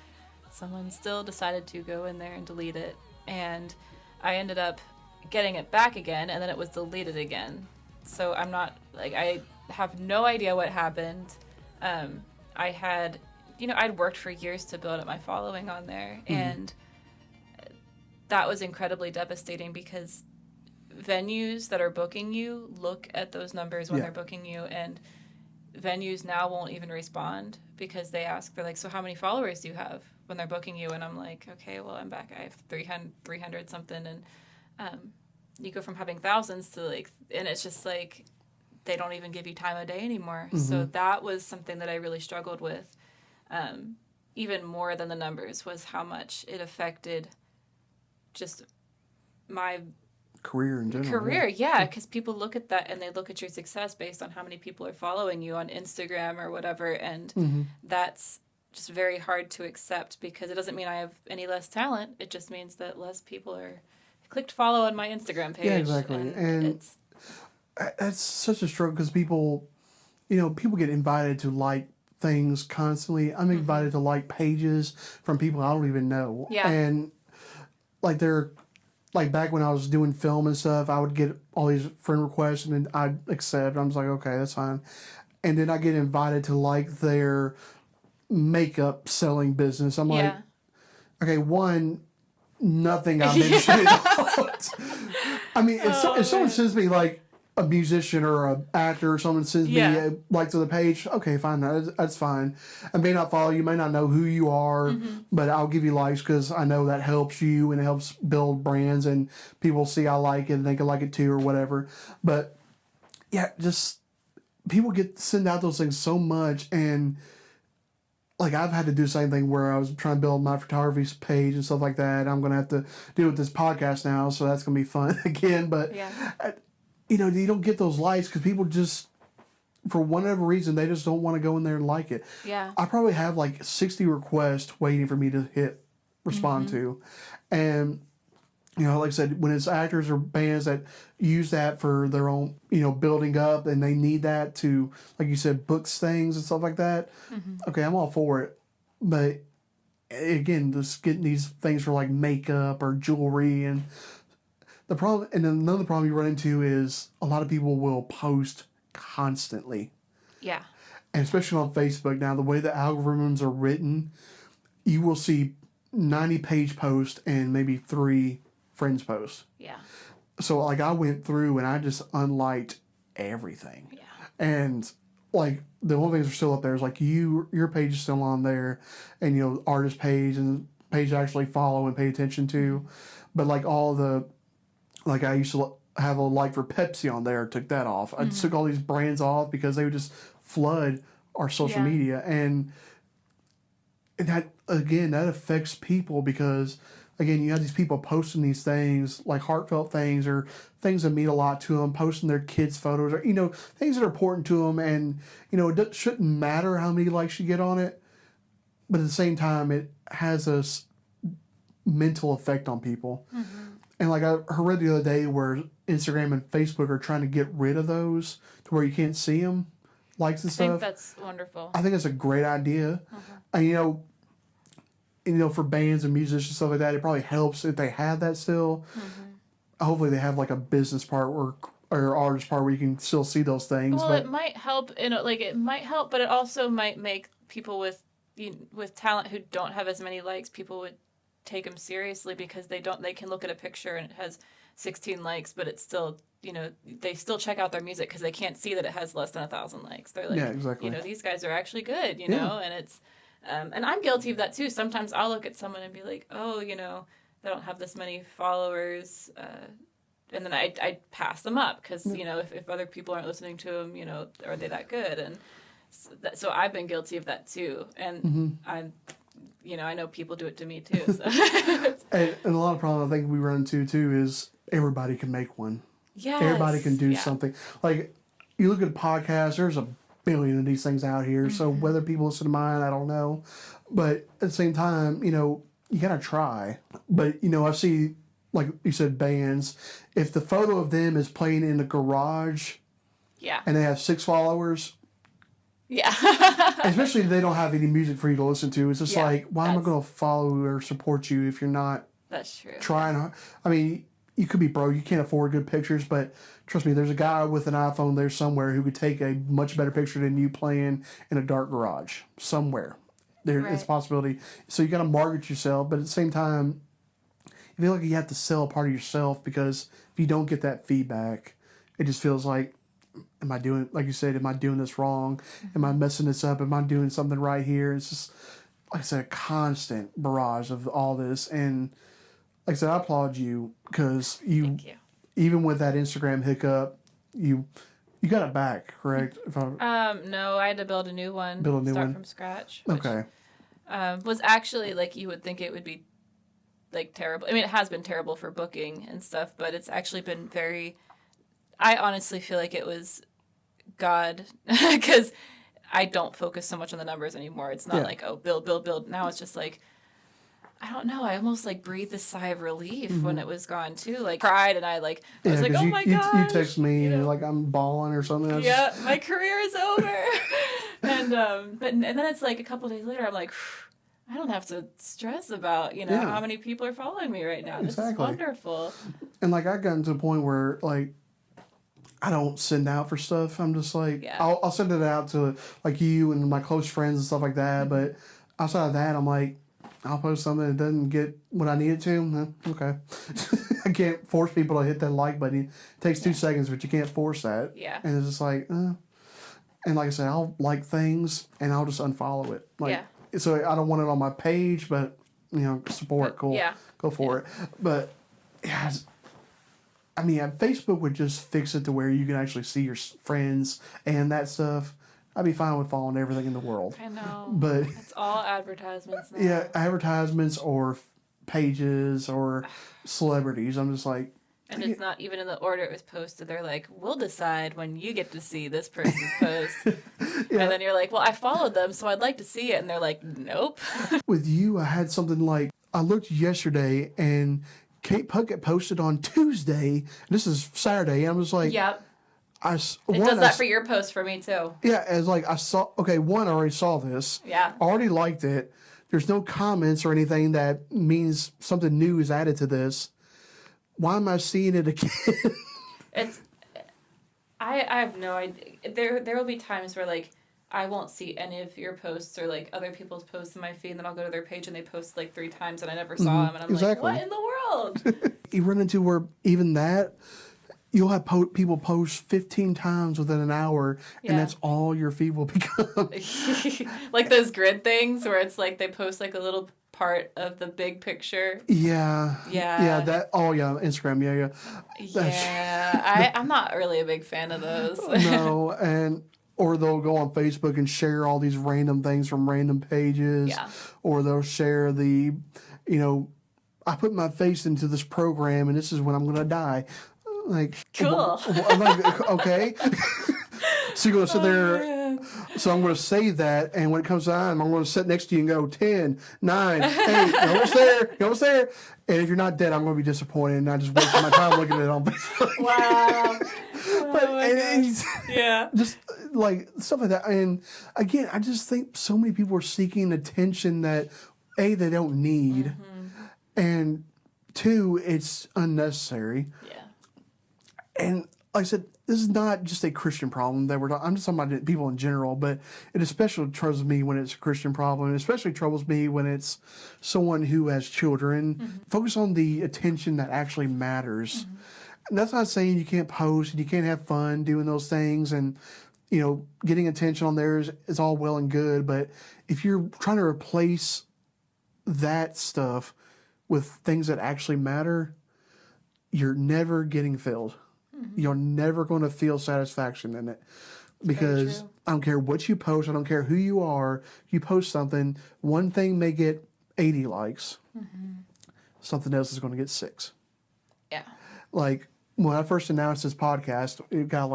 someone still decided to go in there and delete it, and I ended up getting it back again, and then it was deleted again. So I'm not, like, I have no idea what happened. I had, I'd worked for years to build up my following on there, and that was incredibly devastating because venues that are booking you look at those numbers when they're booking you, and venues now won't even respond because they're like, so how many followers do you have when they're booking you? And I'm like, okay, well, I'm back. I have 300 something. And you go from having thousands to like, and it's just like, they don't even give you time of day anymore. Mm-hmm. So that was something that I really struggled with. Even more than the numbers was how much it affected just my career in general. Yeah, because people look at that and they look at your success based on how many people are following you on Instagram or whatever, and that's just very hard to accept because it doesn't mean I have any less talent. It just means that less people are clicked follow on my Instagram page. Yeah, exactly. And that's such a struggle because people get invited to like things constantly. I'm invited to like pages from people I don't even know. Yeah. And like they're like back when I was doing film and stuff, I would get all these friend requests and then I'd accept. I'm just like, okay, that's fine. And then I get invited to like their makeup selling business. I'm like, okay, one, nothing I'm interested in. I mean, if someone sends me like a musician or an actor or someone sends me a like to the page, okay, fine, that's fine. I may not follow you, may not know who you are, but I'll give you likes because I know that helps you and it helps build brands and people see I like it and they can like it too or whatever. But yeah, just people send out those things so much, and like I've had to do the same thing where I was trying to build my photography page and stuff like that. I'm going to have to do it with this podcast now, so that's going to be fun again. But you don't get those likes because people just, for whatever reason, they just don't want to go in there and like it. Yeah. I probably have like 60 requests waiting for me to hit respond to. And, like I said, when it's actors or bands that use that for their own, building up and they need that to, like you said, books things and stuff like that, okay, I'm all for it. But again, just getting these things for like makeup or jewelry and the problem, and another problem you run into is a lot of people will post constantly. Yeah. And especially on Facebook now, the way the algorithms are written, you will see 90-page posts and maybe 3 friends posts. Yeah. So like I went through and I just unliked everything. Yeah. And like the only things that are still up there is like your page is still on there, and artist page and page I actually follow and pay attention to, but like all the. Like I used to have a like for Pepsi on there, took that off. I took all these brands off because they would just flood our social media. And that, again, that affects people because, again, you have these people posting these things, like heartfelt things or things that mean a lot to them, posting their kids' photos or, things that are important to them. And, it shouldn't matter how many likes you get on it. But at the same time, it has a mental effect on people. And like I read the other day where Instagram and Facebook are trying to get rid of those to where you can't see them, likes and stuff. I think that's wonderful. I think that's a great idea. And for bands and musicians and stuff like that, it probably helps if they have that still. Hopefully they have like a business part or artist part where you can still see those things. Well, it might help. It might help, but it also might make people with talent who don't have as many likes, people would take them seriously because they can look at a picture and it has 16 likes, but it's still, they still check out their music because they can't see that it has less than 1,000 likes. They're like, yeah, exactly. These guys are actually good, know, and it's, and I'm guilty of that too. Sometimes I'll look at someone and be like, oh, they don't have this many followers, and then I pass them up because, if other people aren't listening to them, are they that good? And so I've been guilty of that too. And I know people do it to me too. So. and a lot of problems I think we run into too is everybody can make one. Yes. Everybody can do something. Like you look at podcasts, there's a billion of these things out here. So whether people listen to mine, I don't know. But at the same time, you gotta try. But I see, like you said, bands. If the photo of them is playing in the garage, and they have 6 followers. Yeah. Especially if they don't have any music for you to listen to. It's just like, why am I going to follow or support you if you're not That's true. trying? I mean, you could be broke. You can't afford good pictures, but trust me, there's a guy with an iPhone there somewhere who could take a much better picture than you playing in a dark garage somewhere. It's a possibility. So you got to market yourself, but at the same time, I feel like you have to sell a part of yourself, because if you don't get that feedback, it just feels like, am I doing, like you said, am I doing this wrong? Am I messing this up? Am I doing something right here? It's just, like I said, a constant barrage of all this. And like I said, I applaud you, because Thank you. even with that Instagram hiccup, you got it back, correct? If No, I had to build a new one. Start from scratch. Which, okay. Was actually, like, you would think it would be, like, terrible. I mean, it has been terrible for booking and stuff, but it's actually been I honestly feel like it was God, because I don't focus so much on the numbers anymore. It's not like, oh, build. Now it's just like, I don't know. I almost like breathed a sigh of relief when it was gone too. Like cried, and I was like, oh my gosh. You text me and you're like, I'm bawling or something. Yeah, my career is over. and then it's like a couple days later, I'm like, I don't have to stress about how many people are following me right now. This is wonderful. And like I got to the point where like I don't send out for stuff. I'm just like I'll send it out to like you and my close friends and stuff like that. But outside of that, I'm like, I'll post something that doesn't get what I need it to. Okay. I can't force people to hit that like button. It takes 2 seconds, but you can't force that. Yeah. And it's just like, And like I said, I'll like things and I'll just unfollow it. Like, so I don't want it on my page, but, support, cool. Yeah. Go for it. But, yeah, I mean, Facebook would just fix it to where you can actually see your friends and that stuff. I'd be fine with following everything in the world. I know. But it's all advertisements now. Yeah, advertisements or pages or celebrities. I'm just like... And it's not even in the order it was posted. They're like, we'll decide when you get to see this person's post. And then you're like, well, I followed them, so I'd like to see it. And they're like, nope. With you, I had something like... I looked yesterday, and Kate Puckett posted on Tuesday. This is Saturday. And I was like... Yep. It does that for your post for me too. Yeah, as like I saw. Okay, one, I already saw this. Yeah. Already liked it. There's no comments or anything that means something new is added to this. Why am I seeing it again? I have no idea. There will be times where like I won't see any of your posts or like other people's posts in my feed, and then I'll go to their page and they post like 3 times and I never saw them, and I'm like, what in the world? You run into where even that. You'll have people post 15 times within an hour, and that's all your feed will become. Like those grid things where it's like they post like a little part of the big picture. Yeah. Instagram, I'm not really a big fan of those. No, or they'll go on Facebook and share all these random things from random pages. Yeah. Or they'll share I put my face into this program, and this is when I'm going to die. Like, cool. I'm like, okay. So you're going to sit there. So I'm going to save that. And when it comes time, I'm going to sit next to you and go 10, 9, 8, you're almost there. And if you're not dead, I'm going to be disappointed. And I just wasted my time looking at it on Facebook. Wow. Yeah. Just like stuff like that. And again, I just think so many people are seeking attention that A, they don't need. Mm-hmm. And 2, it's unnecessary. Yeah. And like I said, this is not just a Christian problem that I'm just talking about people in general, but it especially troubles me when it's a Christian problem. It especially troubles me when it's someone who has children. Mm-hmm. Focus on the attention that actually matters. Mm-hmm. And that's not saying you can't post and you can't have fun doing those things, and getting attention on there is all well and good. But if you're trying to replace that stuff with things that actually matter, you're never getting filled. Mm-hmm. You're never going to feel satisfaction in it, because I don't care what you post. I don't care who you are. You post something, one thing may get 80 likes. Mm-hmm. Something else is going to get 6. Yeah. Like when I first announced this podcast, it got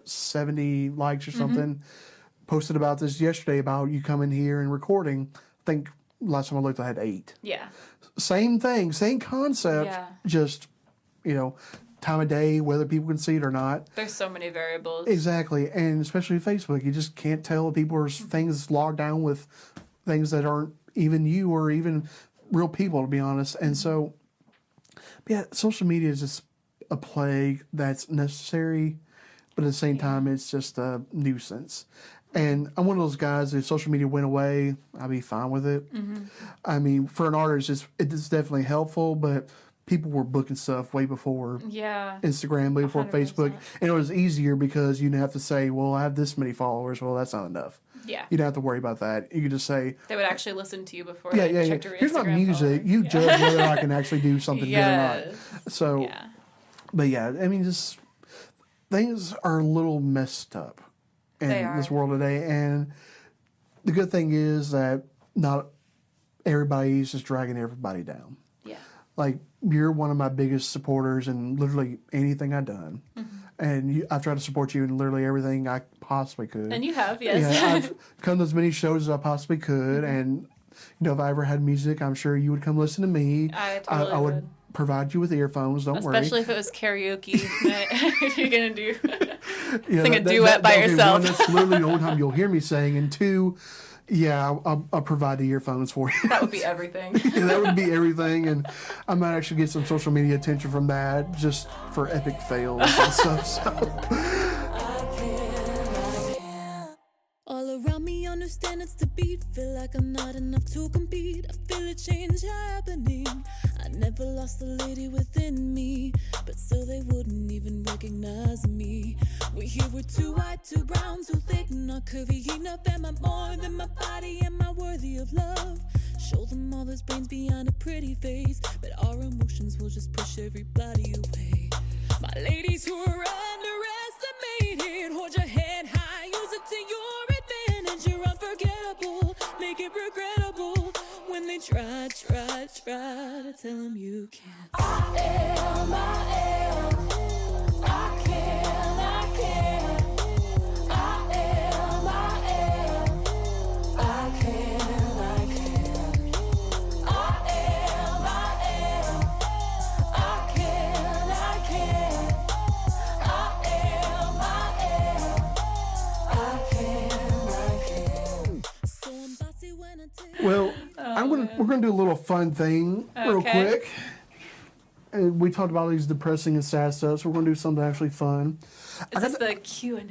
70 likes or something. Mm-hmm. Posted about this yesterday about you coming here and recording. I think last time I looked, I had 8. Yeah. Same thing, same concept. Yeah. Just, time of day, whether people can see it or not. There's so many variables. Exactly. And especially Facebook, you just can't tell people's things logged down with things that aren't even you or even real people, to be honest. And so, social media is just a plague that's necessary, but at the same time, it's just a nuisance. And I'm one of those guys, if social media went away, I'd be fine with it. Mm-hmm. I mean, for an artist, it's definitely helpful, but people were booking stuff way before Yeah. Instagram, way before 100%. Facebook. And it was easier because you didn't have to say, well, I have this many followers. Well, that's not enough. Yeah. You don't have to worry about that. You could just say, They would actually listen to you before yeah, they yeah, yeah. checked your Here's my Instagram music. followers. You Yeah. judge whether I can actually do something good or not. So, Yeah. but yeah, I mean, just things are a little messed up in They are. this world today. And the good thing is that not everybody is just dragging everybody down. Yeah. Like, you're one of my biggest supporters in literally anything I've done. Mm-hmm. And I've tried to support you in literally everything I possibly could. And you have, yes. Yeah, I've come to as many shows as I possibly could. Mm-hmm. And, you know, if I ever had music, I'm sure you would come listen to me. I totally I would would. provide you with earphones, don't worry. Especially if it was karaoke night. If you're going to do Yeah, sing a duet by that'll be yourself. One, that's literally the only time you'll hear me sing. And two, yeah, I'll provide the earphones for you. That would be everything. That would be everything. And I might actually get some social media attention from that just for epic fails and stuff. So. All around me understand it's the beat. Feel like I'm not enough to compete. I feel a change happening. I never lost the lady within me, but still they wouldn't even recognize me. We here with too white, too brown, too thick, not curvy enough. Am I more than my body? Am I worthy of love? Show them all there's brains behind a pretty face, but our emotions will just push everybody away. My ladies who are underestimated, hold your head high, use it to your advantage. You're unforgettable, make it regrettable when they try to tell them you can't. I am, I can, I can. I am, I can, I can. I am, I can, I can. I am, I can. So I'm bossy when I take. Well, we're gonna do a little fun thing real Okay. quick. And we talked about these depressing and sad stuff, so we're gonna do something actually fun. Is this the Q&A?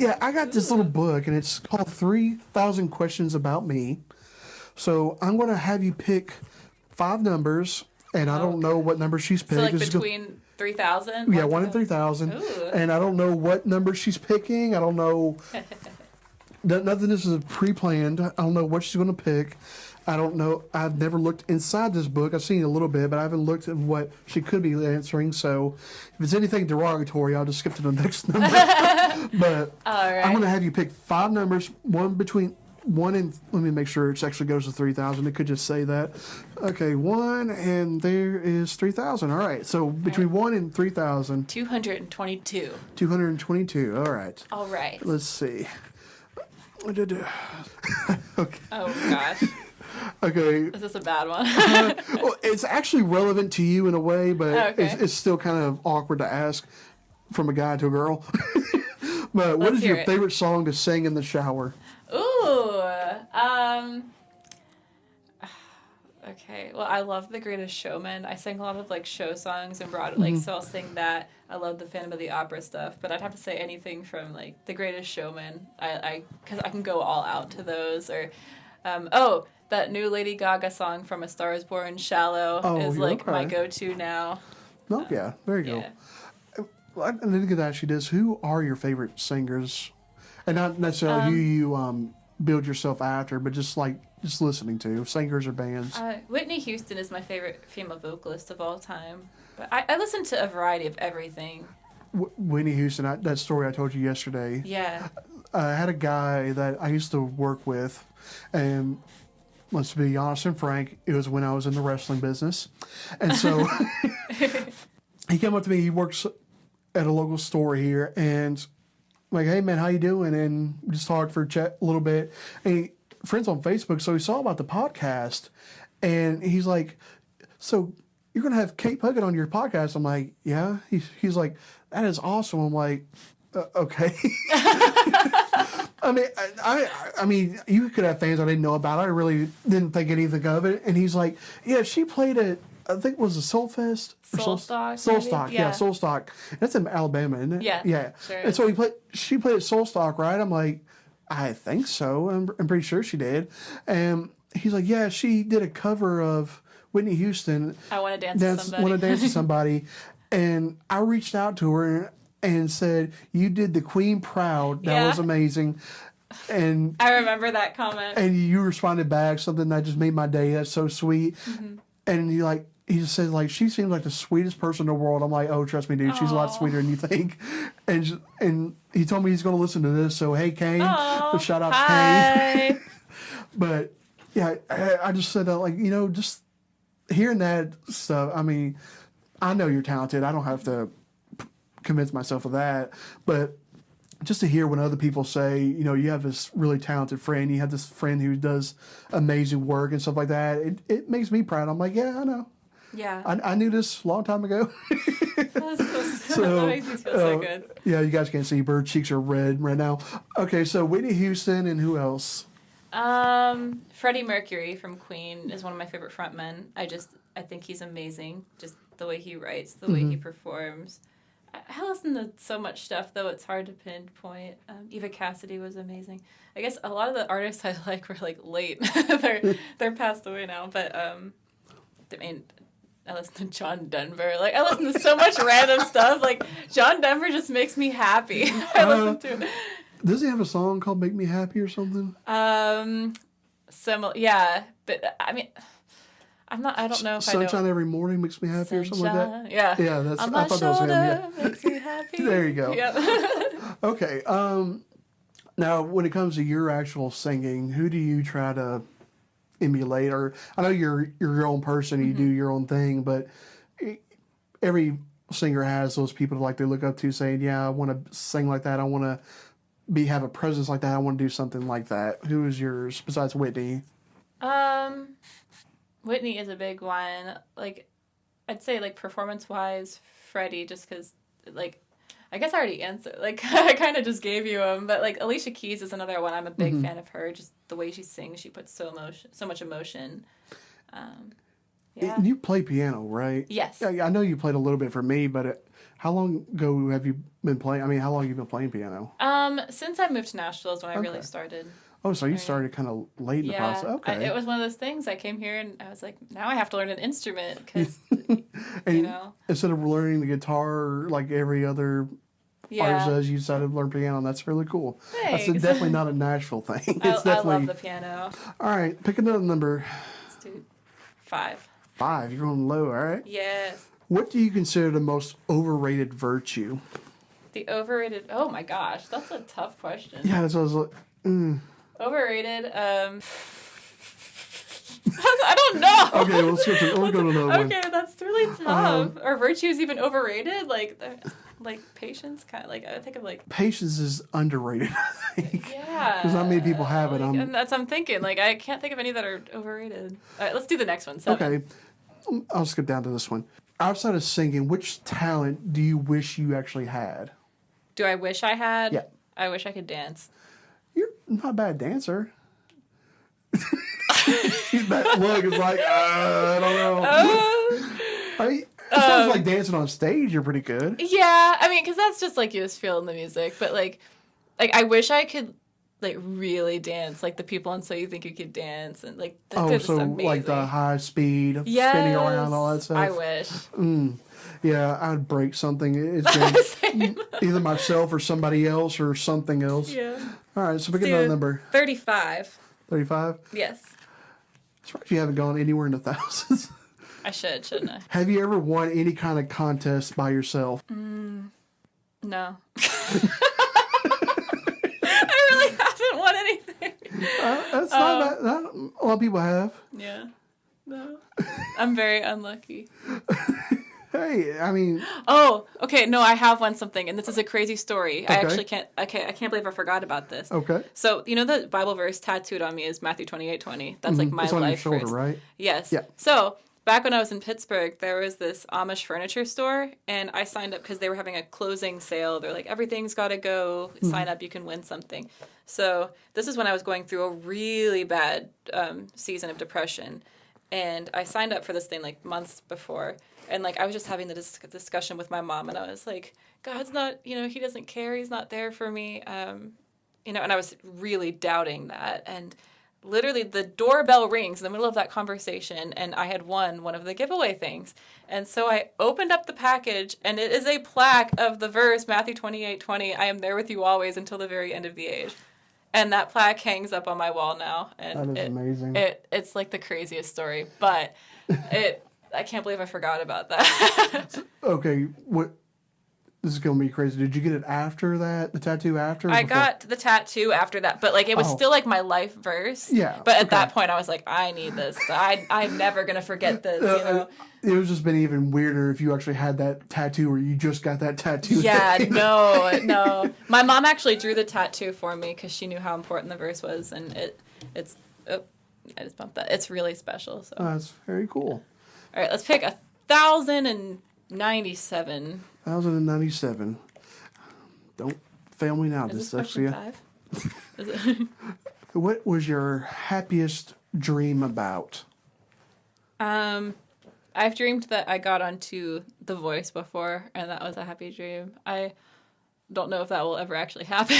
Yeah, I got this little book, and it's called 3,000 Questions About Me. So I'm gonna have you pick 5 numbers, and I don't know what number she's picked. So like It's go- between 3,000? yeah, 1 in 3,000, Ooh. and I don't know what number she's picking. I don't know. Nothing. This is pre-planned. I don't know what she's going to pick. I don't know. I've never looked inside this book. I've seen a little bit, but I haven't looked at what she could be answering. So if it's anything derogatory, I'll just skip to the next number. But All right. I'm going to have you pick 5 numbers, one between 1 and, let me make sure it actually goes to 3,000. It could just say that. Okay, 1, and there is 3,000. All right. So between 1 and 3,000, 222. 222. All right. All right. Let's see. Okay. Oh, gosh. Okay. Is this a bad one? Well, it's actually relevant to you in a way, but Okay. it's still kind of awkward to ask from a guy to a girl. But what Let's is hear your it. favorite song to sing in the shower? Ooh. Okay. Well, I love The Greatest Showman. I sang a lot of like show songs and Broadway, so I'll sing that. I love the Phantom of the Opera stuff, but I'd have to say anything from like The Greatest Showman. Because I can go all out to those. Or, that new Lady Gaga song from A Star Is Born, "Shallow," is like my okay. go-to now. Oh, yeah. There you go. Yeah. Well, I didn't get to ask you this. Who are your favorite singers? And not necessarily who you build yourself after, but just listening to singers or bands. Whitney Houston is my favorite female vocalist of all time. But I listen to a variety of everything. Whitney Houston, that story I told you yesterday. Yeah. I had a guy that I used to work with, and let's be honest and frank, it was when I was in the wrestling business. And so he came up to me, he works at a local store here, and like, hey man, how you doing? And we just talked for a little bit. And friends on Facebook, so he saw about the podcast, and he's like, so you're going to have Kate Puckett on your podcast? I'm like, yeah. He's like, that is awesome. I'm like, okay. I mean, you could have fans I didn't know about. I really didn't think anything of it. And he's like, yeah, she played at, I think it was a Soulfest. Soulstock, Soulstock, maybe? yeah, Yeah. Soulstock. That's in Alabama, isn't it? Yeah, Yeah. sure And so she played at Soulstock, right? I'm like, I think so. I'm pretty sure she did. And he's like, yeah, she did a cover of Whitney Houston. I want to dance with somebody. Want to dance with somebody. And I reached out to her and said, "You did the Queen proud. That was amazing." And I remember that comment. And you responded back something that just made my day. That's so sweet. Mm-hmm. And he just said, like, she seems like the sweetest person in the world. I'm like, oh, trust me, dude, she's a lot sweeter than you think. And he told me he's going to listen to this. So, hey, Kane, shout out to Kane. But yeah, I just said that, like, you know, just hearing that stuff. I mean, I know you're talented. I don't have to convince myself of that. But just to hear when other people say, you know, you have this really talented friend, you have this friend who does amazing work and stuff like that, it makes me proud. I'm like, yeah, I know. Yeah. I knew this a long time ago. That makes me feel so good. Yeah, you guys can't see, but her cheeks are red right now. Okay, so Whitney Houston and who else? Freddie Mercury from Queen is one of my favorite frontmen. I think he's amazing. Just the way he writes, the way he performs. I listen to so much stuff, though it's hard to pinpoint. Eva Cassidy was amazing. I guess a lot of the artists I like were like late. they're passed away now, but I mean, I listen to John Denver. Like, I listen to so much random stuff. Like, John Denver just makes me happy. I listen to it. Does he have a song called "Make Me Happy" or something? Similar, yeah. But I mean, I don't know if Sunshine Every Morning makes me happy or something like that. Yeah. Yeah, that's. On I my thought shoulder that was him. Yeah. makes me happy. There you go. Yep. Okay. Now, when it comes to your actual singing, who do you try to emulate? Or I know you're your own person, you do your own thing, but every singer has those people like they look up to, saying, "Yeah, I want to sing like that. I want to have a presence like that. I want to do something like that." Who is yours besides Whitney? Whitney is a big one. Like, I'd say, like, performance-wise, Freddie, just because, like, I guess I already answered. Like, I kind of just gave you them. But, like, Alicia Keys is another one. I'm a big fan of her. Just the way she sings, she puts so much emotion. Yeah. You play piano, right? Yes. Yeah, I know you played a little bit for me, but how long ago have you been playing? I mean, how long have you been playing piano? Since I moved to Nashville is when I really started. Oh, so you started kind of late in the process. Okay. It was one of those things. I came here and I was like, now I have to learn an instrument because, you know. Instead of learning the guitar like every other artist does, you decided to learn piano, and that's really cool. Thanks. That's definitely not a Nashville thing. I love the piano. All right, pick another number. Let's do 5. 5. You're going low, all right? Yes. What do you consider the most overrated virtue? The overrated... Oh, my gosh. That's a tough question. Yeah, that's what I was like... Overrated. I don't know. Okay, we'll go to another one. Okay, that's really tough. Are virtues even overrated? Like patience, kind of like I think of like patience is underrated. I think. Yeah. Because not many people have it. And that's what I'm thinking. Like I can't think of any that are overrated. All right, let's do the next one. 7. Okay, I'll skip down to this one. Outside of singing, which talent do you wish you actually had? Do I wish I had? Yeah. I wish I could dance. You're not a bad dancer. That look is like, I don't know. I mean, it sounds like dancing on stage, you're pretty good. Yeah, I mean, because that's just like you just feel in the music. But like I wish I could like really dance like the people on So You Think You Could Dance and like they're just amazing. Like the high speed, spinning around, all that stuff. I wish. Yeah, I'd break something. It's either myself or somebody else or something else. Yeah. All right, so pick another number. 35. 35? Yes. I'm surprised you haven't gone anywhere in the thousands. I shouldn't I? Have you ever won any kind of contest by yourself? No. I really haven't won anything. That's not bad. A lot of people have. Yeah. No. I'm very unlucky. Hey, I mean... Oh, okay. No, I have won something, and this is a crazy story. Okay. I actually can't... Okay, I can't believe I forgot about this. Okay. So, you know the Bible verse tattooed on me is Matthew 28:20. That's like my it's on life your shoulder, verse. right? Yes. Yeah. So, back when I was in Pittsburgh, there was this Amish furniture store, and I signed up because they were having a closing sale. They're like, everything's got to go. Sign up, you can win something. So, this is when I was going through a really bad season of depression. And I signed up for this thing like months before. And like I was just having the discussion with my mom, and I was like, God's not, he doesn't care. He's not there for me. And I was really doubting that. And literally the doorbell rings in the middle of that conversation, and I had won one of the giveaway things. And so I opened up the package, and it is a plaque of the verse, Matthew 28:20, I am there with you always until the very end of the age. And that plaque hangs up on my wall now. And that is amazing. It's like the craziest story, but I can't believe I forgot about that. Okay, what? This is gonna be crazy. Did you get it after that? The tattoo after? I got the tattoo after that, but like it was still like my life verse. Yeah. But at that point, I was like, I need this. I'm never gonna forget this. You know. It was just been even weirder if you actually had that tattoo or you just got that tattoo. Yeah, no. My mom actually drew the tattoo for me because she knew how important the verse was, and it's. Oh, I just bumped that. It's really special. So. That's very cool. All right, let's pick 1,097. 1,097. Don't fail me now, Is this question dyslexia. 5? Is it? What was your happiest dream about? I've dreamed that I got onto The Voice before, and that was a happy dream. I don't know if that will ever actually happen,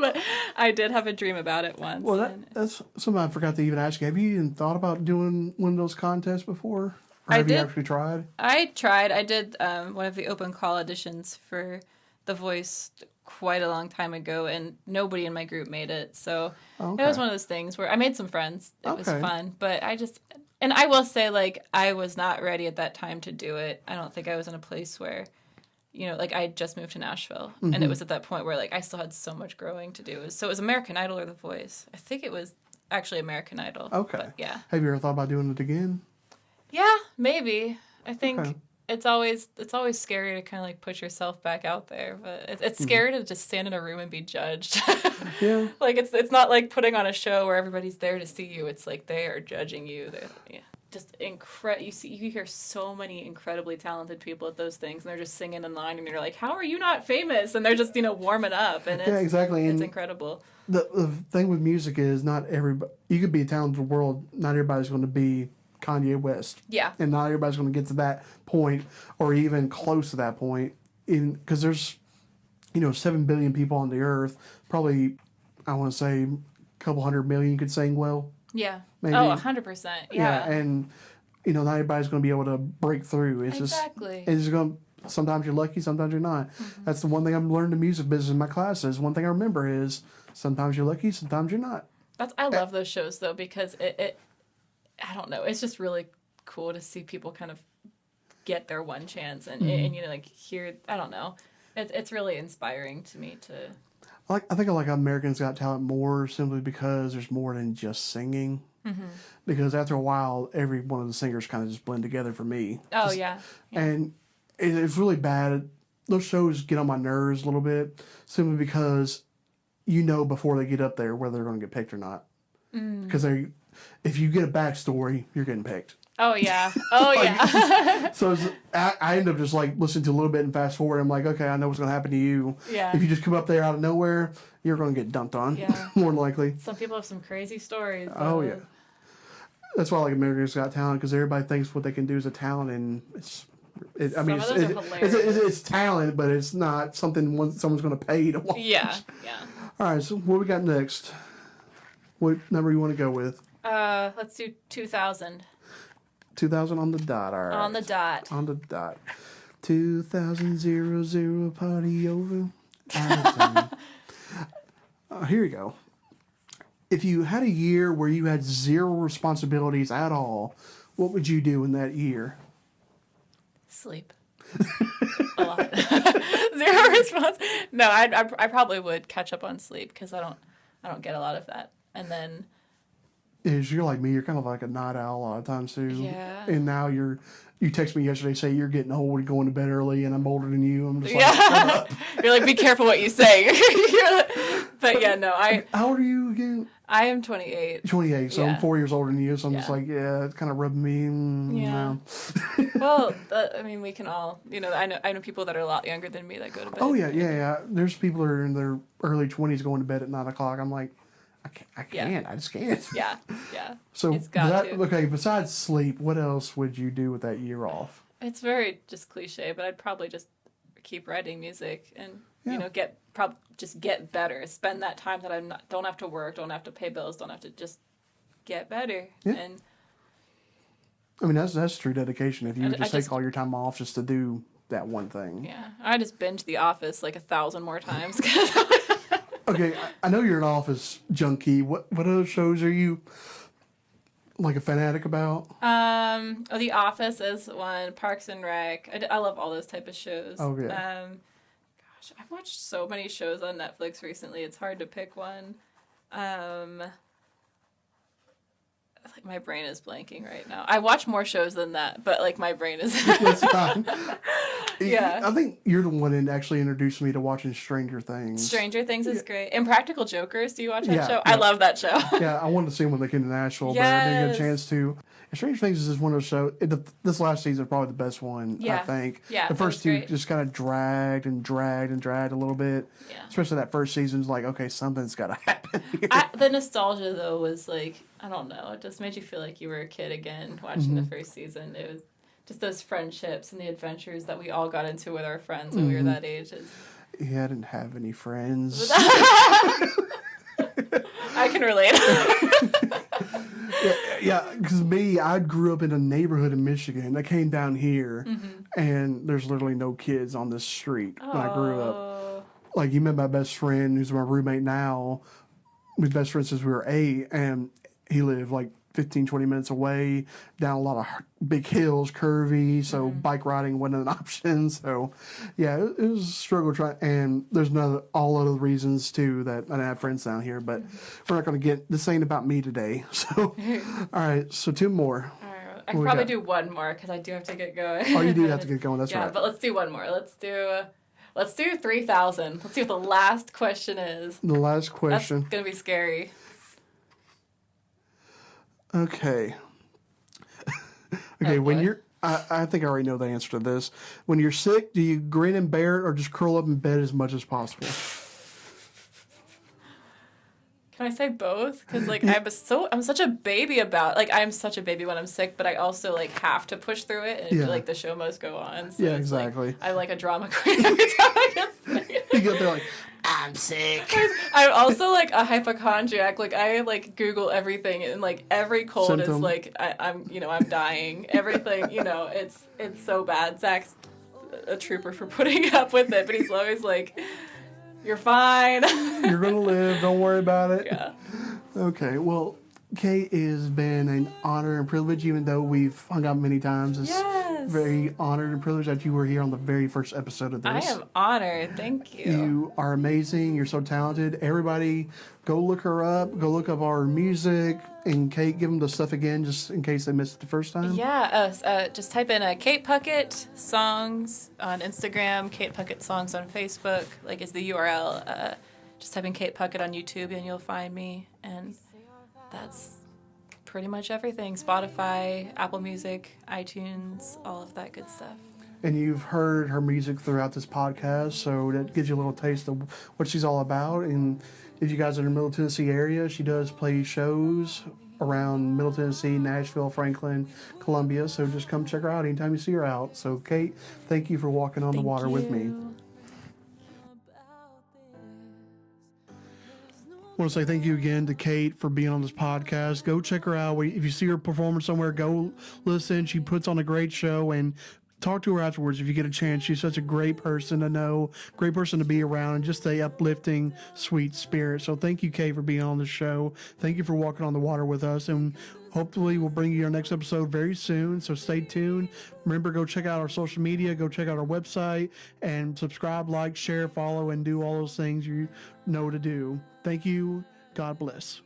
but I did have a dream about it once. Well, that's something I forgot to even ask you. Have you even thought about doing one of those contests before? Or have you actually tried? I tried. I did one of the open call auditions for The Voice quite a long time ago, and nobody in my group made it. So It was one of those things where I made some friends. It was fun, but and I will say, like, I was not ready at that time to do it. I don't think I was in a place where, you know, like, I had just moved to Nashville, and it was at that point where, like, I still had so much growing to do. So it was American Idol or The Voice. I think it was actually American Idol. Okay. But, yeah. Have you ever thought about doing it again? Yeah, maybe. I think it's always scary to kind of, like, put yourself back out there, but it's scary to just stand in a room and be judged. Yeah. Like, it's not like putting on a show where everybody's there to see you. It's like they are judging you. Just you hear so many incredibly talented people at those things, and they're just singing in line, and you're like, how are you not famous? And they're just, you know, warming up, and exactly. It's and incredible. The thing with music is not everybody. You could be a talented world. Not everybody's going to be Kanye West. Yeah. And not everybody's going to get to that point, or even close to that point. Because there's, 7 billion people on the earth. Probably, I want to say, a couple 100 million could sing well. Yeah. Maybe. Oh, 100%. Yeah. And, not everybody's going to be able to break through. It's exactly. It's going to, sometimes you're lucky, sometimes you're not. Mm-hmm. That's the one thing I've learned in the music business in my classes. One thing I remember is sometimes you're lucky, sometimes you're not. I love those shows, though, because it I don't know, it's just really cool to see people kind of get their one chance and like, hear, I don't know. It's really inspiring to me to... I think I like Americans Got Talent more simply because there's more than just singing. Mm-hmm. Because after a while, every one of the singers kind of just blend together for me. Oh, yeah. And it's really bad. Those shows get on my nerves a little bit simply because before they get up there whether they're going to get picked or not. Because if you get a backstory, you're getting picked. Oh, yeah. Oh, yeah. So I end up just, like, listening to a little bit and fast forward. I'm like, okay, I know what's going to happen to you. Yeah. If you just come up there out of nowhere, you're going to get dumped on, more than likely. Some people have some crazy stories. Oh, yeah. That's why I like America's Got Talent, because everybody thinks what they can do is a talent, and it's talent, but it's not something someone's going to pay to watch. Yeah. All right, so what we got next? What number you want to go with? Let's do 2,000. 2,000 on the dot, all right. On the dot. 2,000 party over. Here you go. If you had a year where you had 0 responsibilities at all, what would you do in that year? Sleep. A lot. 0 response. No, I probably would catch up on sleep because I don't get a lot of that. And then... You're like me. You're kind of like a night owl a lot of times too. Yeah. And now you texted me yesterday, say you're getting old, you're going to bed early, and I'm older than you. I'm just like, shut up. You're like, be careful what you say. But yeah, no, How old are you again? I am 28. 28. So I'm 4 years older than you. So I'm just like, it's kind of rubbing me. Yeah. Well, I mean, we can all, I know people that are a lot younger than me that go to bed. Oh yeah. There's people that are in their early 20s going to bed at 9 o'clock. I'm like, I can't. I just can't. Yeah. So it's got to. Okay, besides sleep, what else would you do with that year off? It's very just cliche, but I'd probably just keep writing music and You know, just get better. Spend that time that don't have to work, don't have to pay bills, don't have to just get better. Yeah. And I mean, that's true dedication. If you just take all your time off just to do that one thing. Yeah, I just binge The Office like 1,000 more times. Okay, I know you're an Office junkie. What other shows are you like a fanatic about? The Office is one. Parks and Rec. I love all those type of shows. Oh yeah. Gosh, I've watched so many shows on Netflix recently. It's hard to pick one. Like my brain is blanking right now. I watch more shows than that, but like my brain is. That's fine. Yeah. I think you're the one that actually introduced me to watching Stranger Things. Stranger Things is great. Impractical Jokers. Do you watch that Yeah, show? yeah. I love that show. Yeah, I wanted to see them when they came to Nashville, but I didn't get a chance to. And Stranger Things is just one of those shows. This last season is probably the best one, I think. Yeah, the first that two was great. just kind of dragged a little bit. Yeah. Especially that first season's like, okay, something's got to happen here. The nostalgia though was like, I don't know, it just made you feel like you were a kid again watching the first season. It was just those friendships and the adventures that we all got into with our friends when we were that age. Yeah, I didn't have any friends. I can relate. Yeah, because I grew up in a neighborhood in Michigan. I came down here, and there's literally no kids on this street when I grew up. Like, you met my best friend, who's my roommate now. We've been best friends since we were 8, and he lived like 15, 20 minutes away, down a lot of big hills, curvy, so bike riding wasn't an option. So, yeah, it was a struggle trying. And there's all other reasons, too, that I didn't have friends down here. But we're not going to get, this ain't about me today. So, all right, so 2 more. All right, I can probably do one more because I do have to get going. Oh, you do have to get going, that's right. Yeah, but let's do one more. Let's do 3,000. Let's see what the last question is. The last question. That's going to be scary. Okay. Okay, when boy. you're... I think I already know the answer to this. When you're sick, do you grin and bear it or just curl up in bed as much as possible? Can I say both? Because like I'm such a baby about I'm such a baby when I'm sick, but I also like have to push through it, and I feel like the show must go on. So Yeah, it's exactly. Like, I'm like a drama queen every time I get sick. You get there like, I'm sick. I'm also like a hypochondriac. Like I like Google everything, and like every cold Symptom. is like I'm dying. Everything it's so bad. Zach's a trooper for putting up with it, but he's always like, "You're fine. You're going to live. Don't worry about it." Yeah. Okay, well, Kate, it has been an honor and privilege, even though we've hung out many times. It's very honored and privileged that you were here on the very first episode of this. I am honored. Thank you. You are amazing. You're so talented. Everybody, go look her up. Go look up our music. And Kate, give them the stuff again, just in case they missed it the first time. Yeah, just type in Kate Puckett songs on Instagram, Kate Puckett songs on Facebook, like is the URL. Just type in Kate Puckett on YouTube and you'll find me. And that's pretty much everything. Spotify, Apple Music, iTunes, all of that good stuff. And you've heard her music throughout this podcast, so that gives you a little taste of what she's all about. And if you guys are in the Middle Tennessee area, she does play shows around Middle Tennessee, Nashville, Franklin, Columbia. So just come check her out anytime you see her out. So Kate, thank you for walking on the water with me. I want to say thank you again to Kate for being on this podcast. Go check her out. If you see her performing somewhere, go listen. She puts on a great show, and talk to her afterwards if you get a chance. She's such a great person to know, great person to be around, and just a uplifting, sweet spirit. So thank you, Kate, for being on the show. Thank you for walking on the water with us, and hopefully we'll bring you our next episode very soon. So stay tuned. Remember, go check out our social media, go check out our website, and subscribe, like, share, follow, and do all those things you know to do. Thank you. God bless.